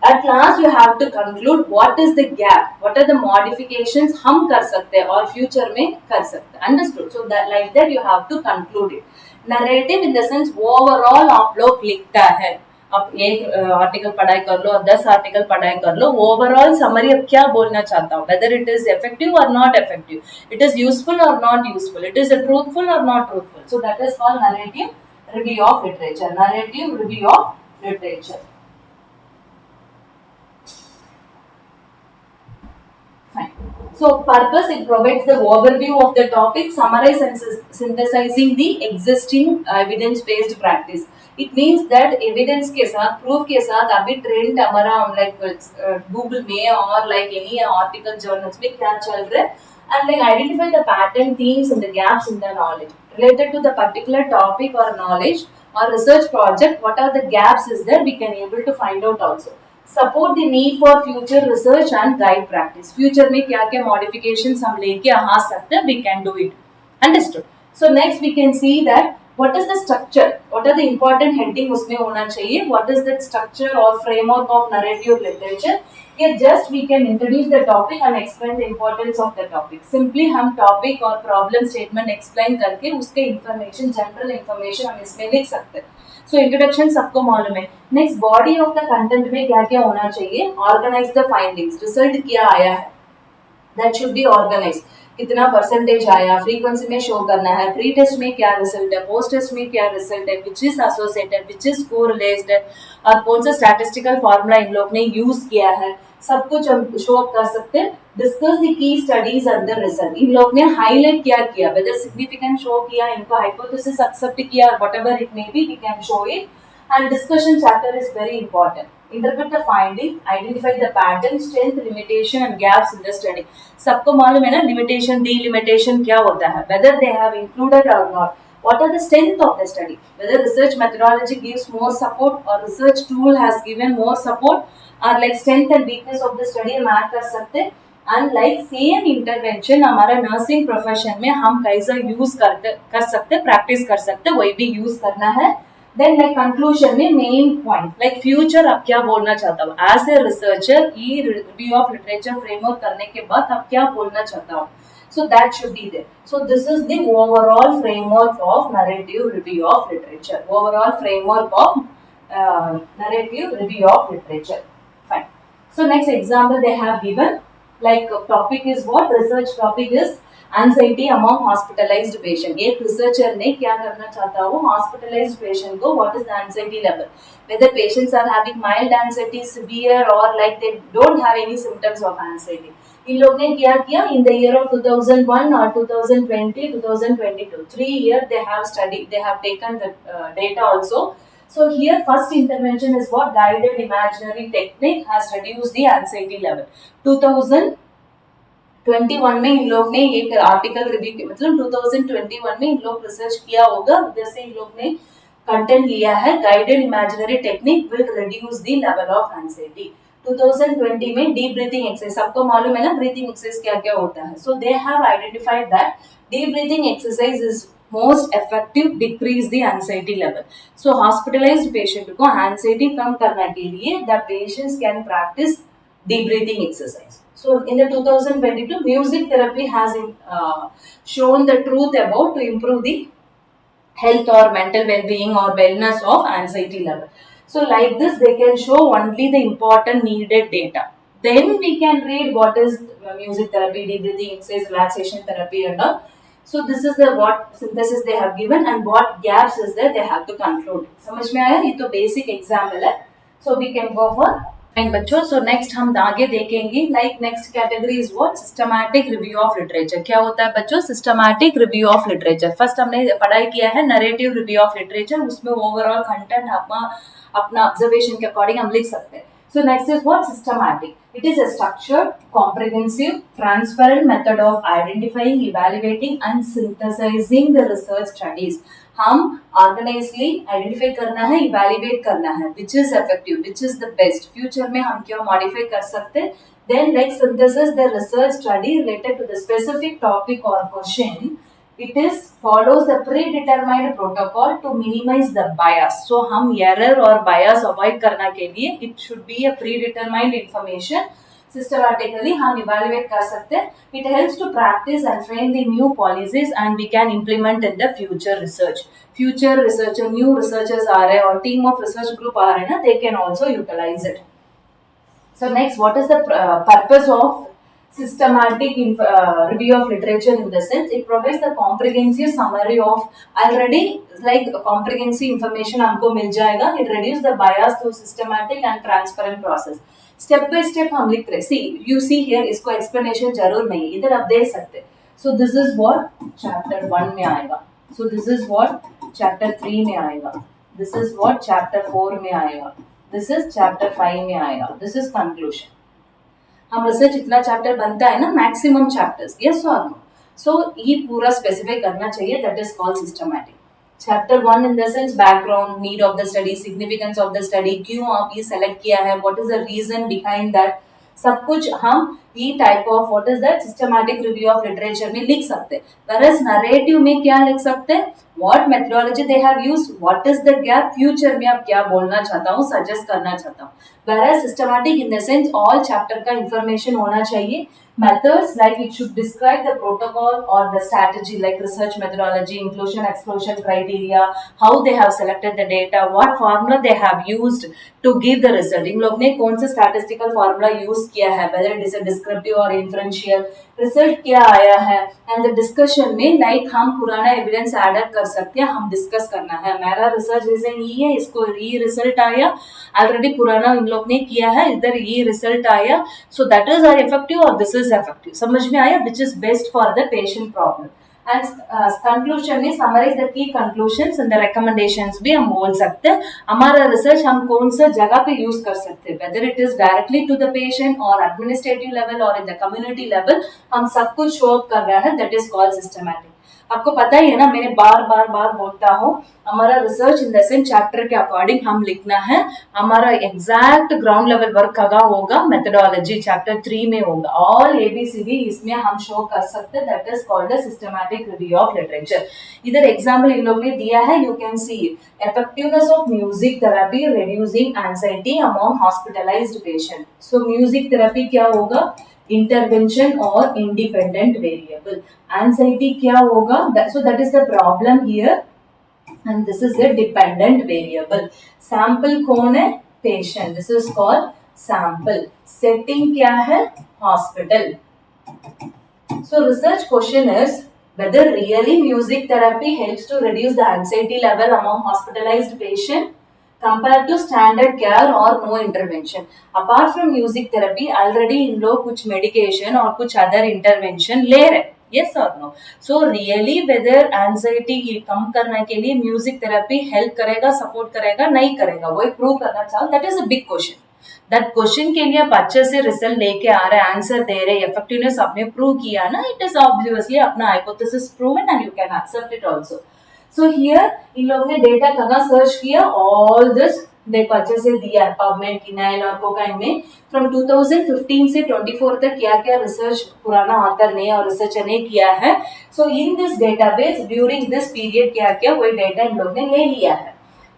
Speaker 1: At last you have to conclude what is the gap, what are the modifications हम कर सकते हैं और future में कर सकते हैं. Understood? So that like that you have to conclude it. Narrative in the sense overall आप लोग लिखता है, आप एक आर्टिकल पढ़ाई कर लो और 10 आर्टिकल पढ़ाई कर लो, ओवरऑल समरी अब क्या बोलना चाहता हूँ, वेदर इट इज इफेक्टिव और not effective, it is useful और not useful, it is truthful और not truthful. So that is called narrative review of literature. Narrative review of literature. Fine. So purpose, it provides the overview of the topic, summarize and synthesizing the existing evidence based practice. It means that evidence के साथ, proof के साथ अभी trend हमारा like Google में और like any article journals में क्या चल रहा है, and like identify the pattern, themes and the gaps in the knowledge related to the particular topic or knowledge or research project. What are the gaps is there, we can able to find out also. Support the need for future research and guide practice. Future में क्या क्या modifications हम लेके आ सकते हैं, we can do it. Understood? So next we can see that what is the structure, what are the important heading उसमें होना चाहिए, what is the structure or framework of narrative literature. Here just we can introduce the topic and explain the importance of the topic. Simply हम topic और problem statement explain करके उसके information, general information हम इसमें लिख सकते हैं. So introduction सबको मालूम है. Next body of the content में क्या क्या होना चाहिए, ऑर्गेनाइज द फाइंडिंग्स, रिजल्ट क्या आया है, दैट शुड बी ऑर्गेनाइज, कितना परसेंटेज आया, फ्रीक्वेंसी में शो करना है, प्री टेस्ट में क्या रिजल्ट है, पोस्ट टेस्ट में क्या रिजल्ट है, which is associated, which is correlated और कौन सा स्टैटिस्टिकल फॉर्मूला इन लोग ने यूज किया है, सब कुछ हम शो कर सकते हैं. Discuss the key studies and the result, इन लोग ने हाईलाइट क्या किया, वेदर सिग्निफिकेंट शो किया, इनको हाइपोथेसिस एक्सेप्ट किया, whatever it may be, we can show it. And discussion chapter is very important. Interpret the finding, identify the pattern, strength, limitation and gaps in the study. सबको मालूम है ना limitation, delimitation क्या होता है, whether they have included or not. What are the strength of the study? Whether research methodology gives more support or research tool has given more support, or like strength and weakness of the study हम add कर सकते हैं. And like same intervention हमारा nursing profession में हम कैसा use कर सकते, practice कर सकते, वही भी use करना है. Then like conclusion में main point like future आप क्या बोलना चाहता हो, as a researcher ये review of literature framework करने के बाद आप क्या बोलना चाहता हो. So that should be there. So this is the overall framework of narrative review of literature. Overall framework of narrative review of literature. Fine. So next example they have given, like topic is what? Research topic is anxiety among hospitalized patient. एक researcher ने क्या करना चाहता है वो hospitalized patient को what is the anxiety level, whether patients are having mild anxiety, severe or like they don't have any symptoms of anxiety. इन लोग ने क्या किया in the year of 2001 or 2020, 2022, 3 years they have studied, they have taken the data also. So here first intervention is what? Guided imaginary technique has reduced the anxiety level. 2021 में इन लोग ने एक article review मतलब 2021 में इन लोग research किया होगा, जैसे इन लोग ने कंटेंट लिया है guided imaginary technique will reduce the level of anxiety. 2020 में डीप ब्रीथिंग एक्सरसाइज, सबको मालूम है ना ब्रीथिंग एक्सरसाइज क्या क्या होता है. So they have identified that deep breathing exercise is most effective decrease the anxiety level. So hospitalized patient को anxiety कम करने के लिए the patients can practice deep breathing exercise. So in the 2022 music therapy has shown the truth about to improve the health or mental well-being or wellness of anxiety level. So like this they can show only the important needed data. Then we can read what is music therapy, deep breathing exercise, relaxation therapy and all. So this is the what synthesis they have given and what gaps is there they have to conclude. समझ में आया? ये तो basic example है. So we can go for fine बच्चों. So next हम आगे देखेंगे like next category is what? Systematic review of literature. क्या होता है बच्चों? Systematic review of literature. First हमने पढ़ाई किया है narrative review of literature. उसमें overall content अपना observation के according हम लिख सकते हैं. So next is what? Systematic. It is a structured, comprehensive, transparent method of identifying, evaluating and synthesizing the research studies. हम ऑर्गेनाइजली आइडेंटिफाई करना है, इवेल्युएट करना है, which is effective, which is the best. Future में हम क्या मॉडिफाई कर सकते हैं. Then next synthesis the research study related to the specific topic or question. It is follows the predetermined protocol to minimize the bias. So हम error और bias avoid करने के लिए it should be a predetermined information. Systematically हम evaluate कर सकते हैं. It helps to practice and frame the new policies and we can implement in the future research. Future researcher, new researchers आ रहे हैं और team of research group आ रहे हैं ना, they can also utilize it. So next, what is the purpose of systematic review of literature? In the sense it provides the comprehensive summary of already like comprehensive information हमको मिल जाएगा. It reduces the bias through systematic and transparent process. Step by step हम लिख रहे. सी you see here, इसको explanation जरूर नहीं, इधर आप दे सकते. सो दिस इज व्हाट चैप्टर 1 में आएगा. सो दिस इज व्हाट चैप्टर 3 में आएगा. दिस इज व्हाट चैप्टर 4 में आएगा. दिस इज चैप्टर 5 में आएगा. This is conclusion. हम रिसर्च इतना चैप्टर बनता है ना, मैक्सिमम चैप्टर्स, यस और नो. सो ये पूरा स्पेसिफाई करना चाहिए. That is called systematic. Chapter 1 in the sense background, need of the study, significance of the study, क्यों आप ये select किया है, what is the reason behind that, सब कुछ हम ये type of what is that systematic review of literature में लिख सकते हैं. whereas narrative में क्या लिख सकते हैं, what methodology they have used, what is the gap, future में आप क्या बोलना चाहता हूँ, suggest करना चाहता हूँ. whereas systematic in the sense all chapter का information होना चाहिए. methods like it should describe the protocol or the strategy like research methodology, inclusion exclusion criteria, how they have selected the data, what formula they have used to give the result. इन लोग ने कौन सा statistical formula use किया है, whether it is a descriptive or inferential, result क्या आया है. and the discussion में like हम पुराना evidence add कर सकते हैं, हम discuss करना है. मेरा research reason ये है, इसको ये result आया, already पुराना इन लोग ने किया है, इधर ये result आया, so that is our effective or this is effective. समझ में आया, which is best for the patient problem. and conclusion में summarize the key conclusions and the recommendations भी हम बोल सकते हैं. हमारा research हम कौन सा जगह पे use कर सकते हैं, whether it is directly to the patient or administrative level or in the community level, हम सब कुछ show up कर रहा है. that is called systematic. आपको पता ही है ना, मैंने बार बार बोलता हूँ, हमारा research in the sense chapter के अकॉर्डिंग हम लिखना है. हमारा एग्जैक्ट ग्राउंड लेवल वर्क कहाँ होगा, मेथोडोलॉजी चैप्टर 3 में होगा. ऑल ABCD इसमें हम शो कर सकते हैं. That is called the systematic review of literature. इधर एग्जाम्पल इन लोग ने दिया है, you can see effectiveness of music therapy reducing anxiety among hospitalized patient. so music therapy क्या होगा, intervention or independent variable. Anxiety क्या होगा? So that is the problem here, and this is the dependent variable. Sample कौन है? Patient. This is called sample. Setting क्या है? Hospital. So research question is whether really music therapy helps to reduce the anxiety level among hospitalized patient compared to standard care or no intervention. Apart from music therapy, already इन लोग कुछ medication और कुछ other intervention ले रहे. Yes or no? So really whether anxiety कम करने के लिए music therapy help करेगा, support करेगा, नहीं करेगा, वो prove करना चाहो. That is a big question. That question के लिए आप अच्छे से रिजल्ट लेके आ रहे, आंसर दे रहे, इफेक्टिवनेस आपने प्रूव किया ना, इट इज ऑब्वियसली अपना hypothesis proven and you can accept it also. So here इन लोगों ने डेटा कहाँ सर्च किया, ऑल दिस देखो अच्छे से दिया, पबमेड, किनाइल और कोकाइन में फ्रॉम 2015 से 24 तक क्या क्या रिसर्च पुराना ऑथर ने और रिसर्चर ने किया है. So in this database during this period क्या क्या वही डेटा इन लोग ने ले लिया है.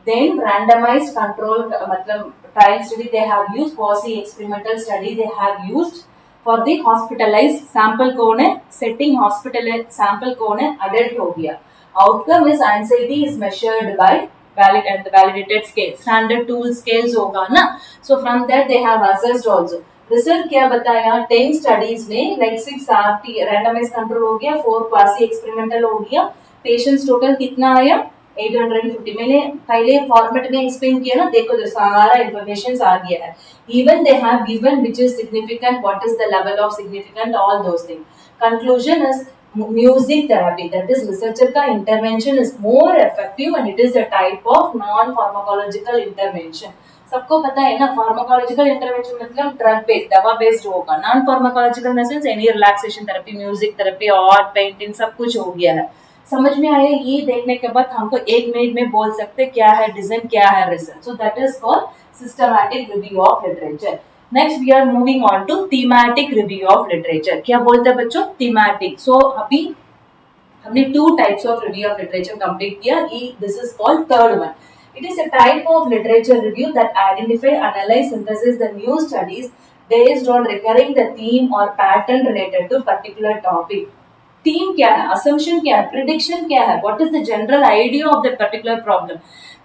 Speaker 1: Then randomized control मतलब trial study they have used, quasi experimental study they have used for the hospitalized sample कौन है, setting hospitalized sample कौन है, adult हो गया. Outcome is anxiety is measured by valid and validated scale, standard tool scales होगा ना. So from that they have assessed also. Research क्या बताया, 10 स्टडीज में लाइक 6 आरटी रैंडमाइज कंट्रोल हो गया, 4 क्वासी एक्सपेरिमेंटल हो गया. पेशेंट्स टोटल कितना आया, 850. मैंने पहले फॉर्मेट में एक्सप्लेन किया ना, देखो जो सारा इंफॉर्मेशन आ गया है. Even they have given which is significant, what is the level of significant, all those thing. Conclusion is music therapy, that is researcher का intervention is more effective and it is a type of non pharmacological intervention. सबको पता है ना, pharmacological intervention मतलब drug based, दवा based होगा. Non pharmacological in the sense any relaxation therapy, music therapy और painting सब कुछ हो गया है. समझ में आया? ये देखने के बाद हमको 1 मिनट में बोल सकते क्या है डिजाइन, क्या है research. So that is called systematic review of literature. Next we are moving on to thematic review of literature. क्या बोलते हैं बच्चों? थीमैटिक. सो अभी हमने 2 types of review of literature complete किया. This is called third one. It is a type of literature review that identify, analyze, synthesize the new studies based on recurring the theme or pattern related to particular topic. Theme क्या है, assumption क्या है, prediction क्या है, what is the general idea of that particular problem.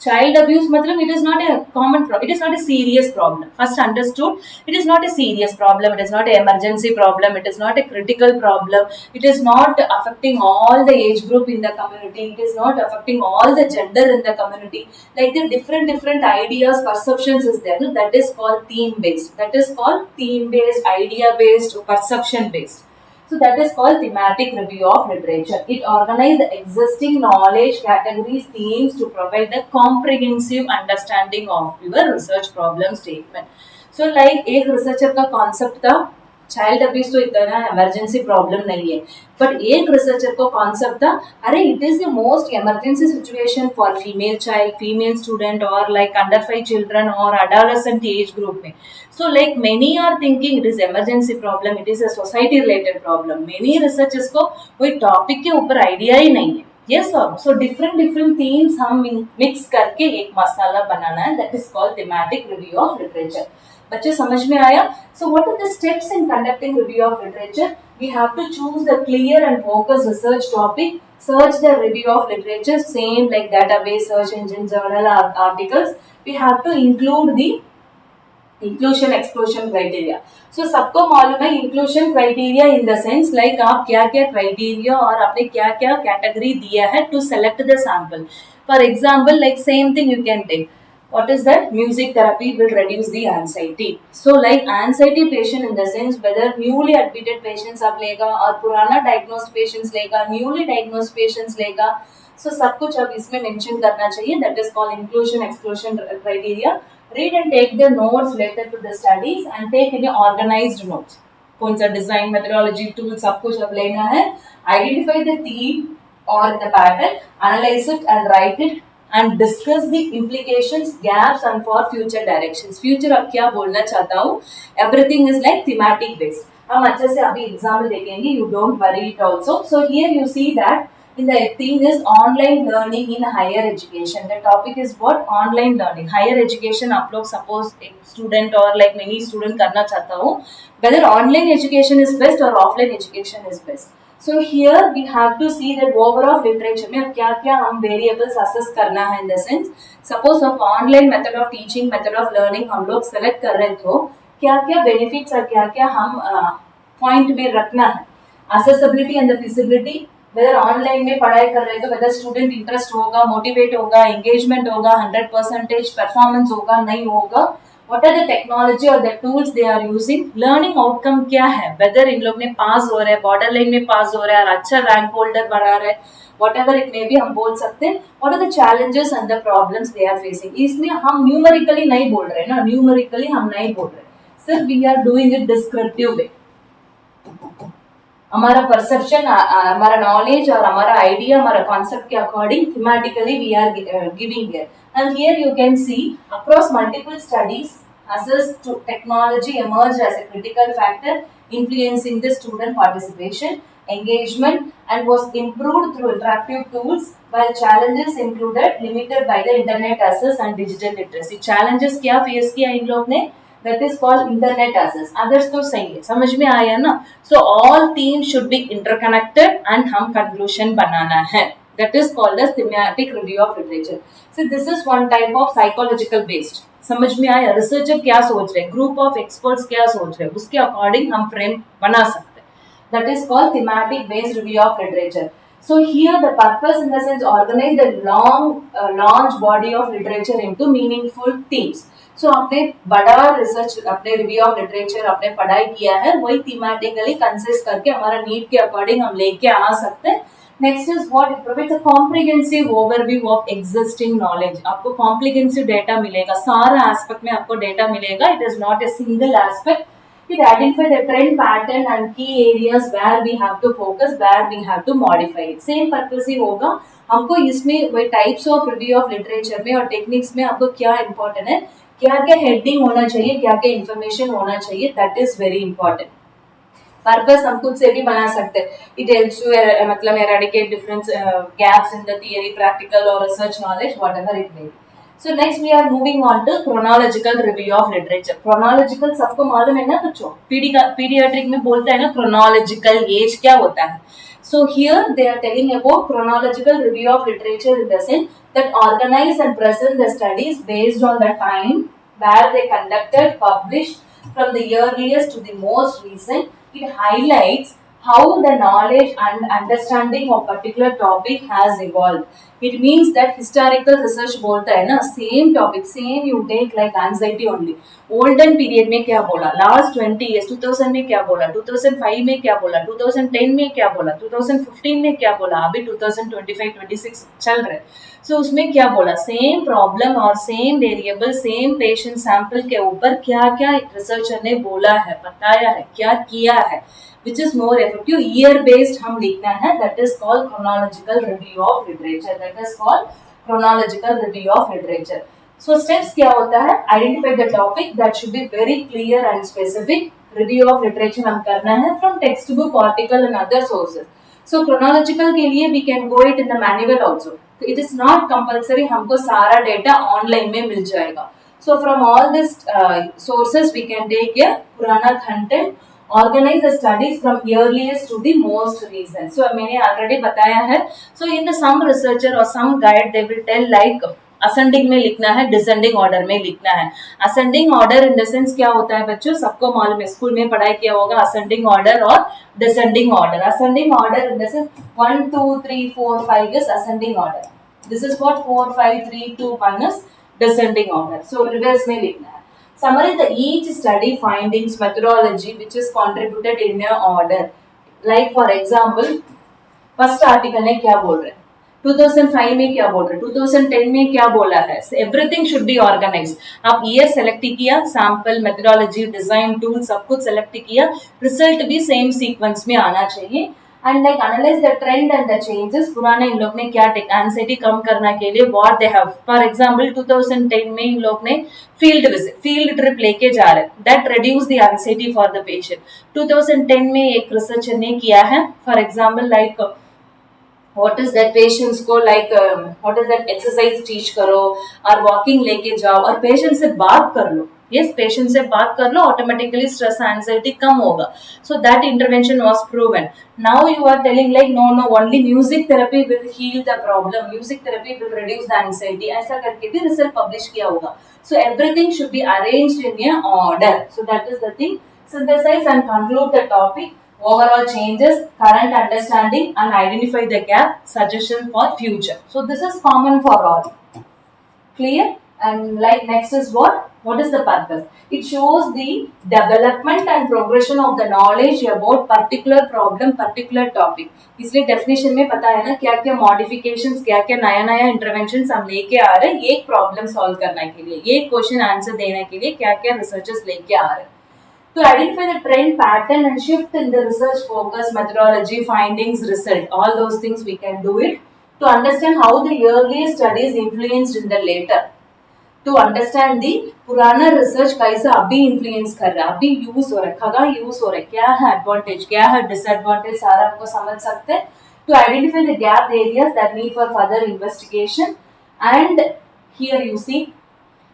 Speaker 1: Child abuse मतलब it is not a common problem, it is not a serious problem. First understood, it is not a serious problem, it is not a emergency problem, it is not a critical problem, it is not affecting all the age group in the community, it is not affecting all the gender in the community. Like the different ideas, perceptions is there, no? That is called theme based, that is called theme based, idea based, perception based. So that is called thematic review of literature. It organizes the existing knowledge categories, themes to provide the comprehensive understanding of your research problem statement. So like एक researcher का concept था, child abuse तो इतना emergency problem नहीं है, but एक researcher को concept था, अरे it is the most emergency situation for female child, female student और लाइक अंडर 5 चिल्ड्रन और अडोलेसेंट एज ग्रुप में. So like many are thinking it is emergency problem, it is a society related problem. Many researchers को कोई topic के ऊपर idea ही नहीं है. Yes sir. So different themes हम मिक्स करके एक मसाला बनाना है, that is called thematic review of literature. बच्चे समझ में आया? So what are the steps in conducting review of literature? We have to choose the clear and focused research topic, search the review of literature, same like database, search engine, journal, articles. We have to include the inclusion exclusion criteria. So सबको मालूम है inclusion criteria in the sense like आप क्या क्या criteria और आपने क्या क्या कैटेगरी दिया है to select the sample. For example like same thing you can take, what is that? Music therapy will reduce the anxiety. So like anxiety patient in the sense whether newly admitted patients आप लेगा और पुराना diagnosed patients लेगा, newly diagnosed patients लेगा. So सब कुछ अब इसमें mention करना चाहिए. That is called inclusion exclusion criteria. Read and take the notes related to the studies and take in organized notes. कौन सा design, methodology, tool सब कुछ अब लेना है. Identify the theme or the pattern, analyze it and write it and discuss the implications, gaps and for future directions. Future अब क्या बोलना चाहता हूँ? Everything is like thematic based. हम अच्छे से अभी एग्जाम्पल देखेंगे. You don't worry it also. So here you see that In the theme is online learning in higher education. The topic is what? Online learning. Higher education आप लोग suppose एक student or like many student करना चाहता हो, whether online education is best or offline education is best. So here we have to see that overall literature में अब क्या क्या हम variables assess करना है in the sense, suppose अब online method of teaching, method of learning हम लोग select कर रहे तो क्या क्या benefits और क्या क्या हम point में रखना है. Accessibility and the feasibility, whether online में पढ़ाई कर रहे हैं तो whether स्टूडेंट इंटरेस्ट होगा, मोटिवेट होगा, एंगेजमेंट होगा, 100% परफॉर्मेंस होगा, नहीं होगा, व्हाट आर द टेक्नोलॉजी और the tools they are using, learning outcome क्या है, वेदर इन लोग ने पास हो रहे हैं, बॉर्डर लाइन में पास हो रहा है और अच्छा रैंक होल्डर बना रहे हैं, whatever it may be हम बोल सकते हैं, what are the challenges and the problems they are facing. इसमें हम न्यूमेरिकली नहीं बोल रहे ना, न्यूमेरिकली हम नहीं बोल रहे, सिर्फ we are doing it descriptive way. हमारा परसेप्शन, हमारा नॉलेज और हमारा आइडिया, हमारा कॉन्सेप्ट के according thematically we are giving here. And here you can see across multiple studies, access to technology emerged as a critical factor influencing the student participation, engagement, and was improved through interactive tools, while challenges included limited by the internet access and digital literacy. Challenges क्या face किया इन लोग ने, that is called internet access. others तो सही है, समझ में आया ना. so all themes should be interconnected and हम conclusion बनाना है, that is called as thematic review of literature. so this is one type of psychological based. समझ में आया, रिसर्चर क्या सोच रहे, ग्रुप ऑफ एक्सपर्ट्स क्या सोच रहे, उसके अकॉर्डिंग हम फ्रेम बना सकते हैं. that is called thematic based review of literature. so here the purpose in the sense organize the large body of literature into meaningful themes. सो आपने बड़ा रिसर्च, अपने रिव्यू ऑफ लिटरेचर आपने पढ़ाई किया है, वही थीमेटिकली कंसिस्ट करके हमारा नीड के अकॉर्डिंग हम लेके आ सकते हैं. Next is what it provides a comprehensive overview of existing knowledge. आपको कॉम्प्रिहेंसिव डेटा मिलेगा, सारा एस्पेक्ट में आपको डेटा मिलेगा. It is not a single aspect. It identify the trend pattern and key areas where we have to focus, where we have to modify it. Same purpose ही होगा हमको इसमें, वही types of review of literature में और techniques में आपको क्या important है, क्या क्या हेडिंग होना चाहिए, क्या क्या इन्फॉर्मेशन होना चाहिए, that is very important. Purpose हम खुद से भी बना सकते हैं. इट हेल्प्स टू मतलब eradicate difference gaps in the theory, practical और research knowledge, whatever it may be. So next we are moving on to chronological review of literature. Chronological सबको मालूम है ना बच्चों, पीडियाट्रिक में बोलते हैं ना chronological एज क्या होता है. So here they are telling about chronological review of literature in the sense that organize and present the studies based on the time where they conducted, published from the earliest to the most recent. It highlights how the knowledge and understanding of particular topic has evolved. It means that historical research बोलता है ना, same topic, same you take like anxiety only. Olden period में क्या बोला, last 20 years, 2000 में क्या बोला, 2005 में क्या बोला, 2010 में क्या बोला, 2015 में क्या बोला, अभी 2025-26 चल रहे. so उसमें क्या बोला, सेम प्रॉब्लम और same variable, same patient sample के ऊपर क्या क्या रिसर्चर ने बोला है, बताया है, क्या किया है, which is more effective. year based हम लिखना है, that is called chronological review of literature. that is called chronological review of literature. so steps क्या होता है, identify the topic, that should be very clear and specific. review of literature हम करना है from textbook, article and other sources. so chronological के लिए we can go it in the manual also. it is not compulsory हमको सारा data online में मिल जाएगा. so from all this sources we can take a पुराना content, organize the studies from earliest to the most recent. so मैंने already बताया है. so in the some researcher or some guide they will tell like ascending में लिखना है, descending order में लिखना है. ascending order in the sense क्या होता है बच्चों, सबको मालूम है, स्कूल में पढ़ाई किया होगा ascending order और descending order. ascending order in the sense 1 2 3 4 5 is ascending order. this is what 4 5 3 2 1 is descending order. so reverse में लिखना है. Summarize the each study findings, methodology which is contributed in a order. Like for example, first article ने क्या बोल रहे हैं, 2005 में क्या बोल रहे हैं, 2010 में क्या बोला है. everything should be organized. आप year select किया, sample, methodology, design, tool सब कुछ select किया, result भी same sequence में आना चाहिए. and like analyze the trend and the changes. पुराने इन लोग ने क्या एंजाइटी कम करने के लिए what they have. for example 2010 में इन लोग ने फील्ड ट्रिप लेके जा रहे, that reduce the anxiety for the patient. 2010 में एक रिसर्चर ने किया है, for example like what is that patients को like what is that exercise teach करो और वॉकिंग लेके जाओ और पेशेंट से बात कर लो. यस, पेशेंट से बात कर लो, ऑटोमेटिकली स्ट्रेस एंजाइटी कम होगा. So that intervention was proven. Now you are telling like no no only music therapy will heal the problem, music therapy will reduce the anxiety, ऐसा करके भी रिसर्च पब्लिश किया होगा. So everything should be arranged in a order. So that is the thing. Synthesize and conclude the topic, overall changes, current understanding, and identify the gap, suggestion for future. So this is common for all. Clear? And like next is what? What is the purpose? It shows the development and progression of the knowledge about particular problem, particular topic. इसलिए definition में पता है ना क्या क्या modifications, क्या क्या नया नया इंटरवेंशन हम लेके आ रहे हैं ये प्रॉब्लम सॉल्व करने के लिए, ये क्वेश्चन आंसर देने के लिए क्या क्या रिसर्चर्स लेके आ रहे हैं. To identify the trend, pattern and shift in the research focus, methodology, findings, result, all those things we can do it. To understand how the early studies influenced in the later. To understand the पुराना research कैसे अभी influence कर रहा है, अभी use हो रहा है, कहाँ यूज हो रहा है, क्या है एडवांटेज, क्या है डिसएडवांटेज, सारा आपको समझ सकते हैं. To identify the gap areas that need for further investigation. And here you see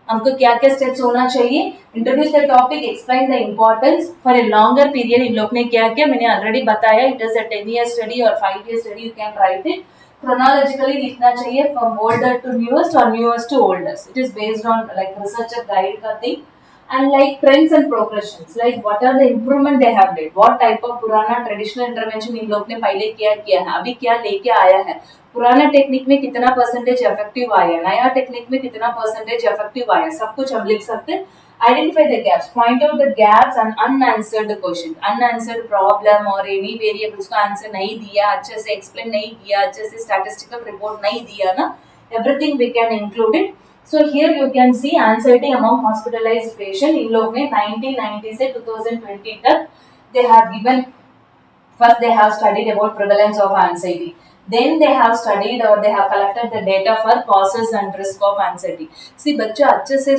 Speaker 1: हमको क्या क्या स्टेप्स होना चाहिए. Introduce the topic, explain the importance for a longer period. इन लोग ने क्या किया मैंने ऑलरेडी बताया. It is a 10-year study और 5-year study, you can write it. Chronologically लिखना चाहिए फ्रॉम ओल्डर टू न्यूएस्ट और newest to oldest. It is based on like researcher guide का thing. And like trends and progressions, like what are the improvement they have did, what type of पुराना traditional intervention इन लोग ने पहले किया है, अभी क्या लेके आया है, पुराना टेक्निक में कितना परसेंटेज इफेक्टिव आया, नया टेक्निक में कितना परसेंटेज इफेक्टिव आया, सब कुछ हम लिख सकते हैं. Identify the gaps, point out the gaps and unanswered question, unanswered problem और एनी वेरिएबल्स का आंसर नहीं दिया, अच्छे से एक्सप्लेन नहीं किया, अच्छे से स्टैटिस्टिकल रिपोर्ट नहीं दिया ना, everything we can include it. So here you can see anxiety among hospitalized patient. इन लोग ने 1990 से 2020 तक they have given, first they have studied about prevalence of anxiety, then they have studied or they have collected the data for causes and risk of anxiety. See बच्चे अच्छे से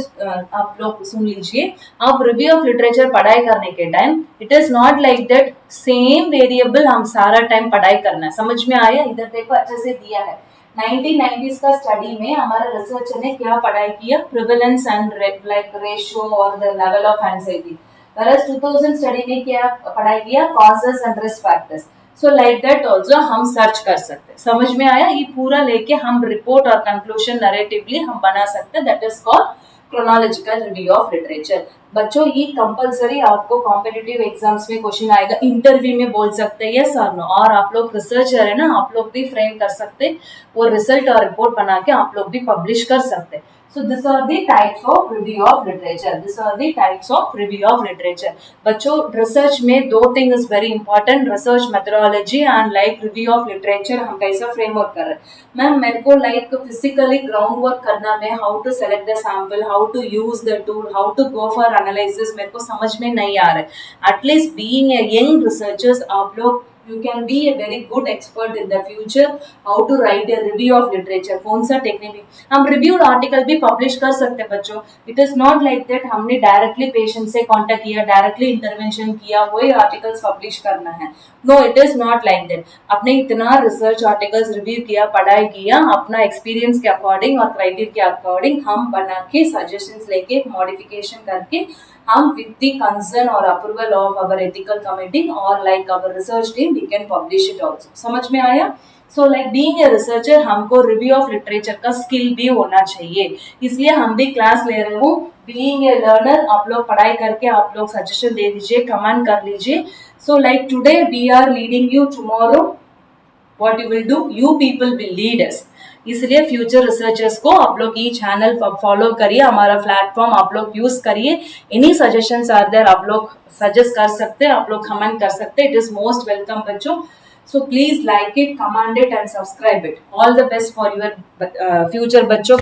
Speaker 1: आप लोग सुन लीजिए. आप रिव्यू ऑफ लिटरेचर पढ़ाई करने के time it is not like that same variable हम सारा टाइम पढ़ाई करना है. समझ में आया? इधर देखो अच्छे से दिया है. 1990s का स्टडी में हमारा रिसर्चर ने क्या पढ़ाई किया, प्रिवेलेंस एंड लाइक रेशियो और the level of anxiety. whereas 2000 study में क्या पढ़ाई किया, causes and risk factors. So like that also हम सर्च कर सकते हैं. समझ में आया? ये पूरा लेके हम रिपोर्ट और कंक्लूजन नरेटिवली हम बना सकते हैं. That is called chronological review of literature. बच्चों ये कंपलसरी आपको कॉम्पिटिटिव एग्जाम्स में क्वेश्चन आएगा, इंटरव्यू में बोल सकते हैं यस और नो. और आप लोग रिसर्चर है ना, आप लोग भी फ्रेम कर सकते, वो रिजल्ट और रिपोर्ट बना के आप लोग भी पब्लिश कर सकते. So these are the types of review of literature. These are the types of review of literature. बच्चों रिसर्च में दो thing is very important, research methodology and like review of literature. हम कैसा फ्रेमवर्क कर रहे हैं. मैम मेरे को लाइक फिजिकली ग्राउंड वर्क करना में how to select the sample, how to use the tool, how to go for analysis मेरे को समझ में नहीं आ रहा है. At least being a young researchers आप लोग you can be a very good expert in the future how to write a review of literature. कौन सा टेक्निक हम रिव्यूड आर्टिकल भी पब्लिश कर सकते हैं बच्चों. It is not like that हमने डायरेक्टली पेशेंट से कांटेक्ट किया, डायरेक्टली इंटरवेंशन किया, वही आर्टिकल्स पब्लिश करना है. No, it is not like that. आपने इतना रिसर्च आर्टिकल्स रिव्यू किया, पढ़ाई किया, अपना एक्सपीरियंस के अकॉर्डिंग और क्राइटेरिया के अकॉर्डिंग हम बना के सजेशंस लेके मॉडिफिकेशन करके हम with the concern or approval of our ethical committee or like our research team we can publish it also. समझ में आया? So like being a researcher हमको review of literature का skill भी होना चाहिए. इसलिए हम भी क्लास ले रहे हूँ. Being a learner आप लोग पढ़ाई करके आप लोग सजेशन दे दीजिए, कमेंट कर लीजिए. So like today we are leading you, tomorrow what you will do, you people will lead us. इसलिए फ्यूचर रिसर्चर्स को आप लोग ये चैनल फॉलो करिए, हमारा प्लेटफॉर्म आप लोग यूज करिए. एनी सजेशंस आर देयर आप लोग सजेस्ट कर सकते हैं, आप लोग कमेंट कर सकते हैं. इट इज मोस्ट वेलकम बच्चों. So please like it, comment it and subscribe it. All the best for your future बच्चों.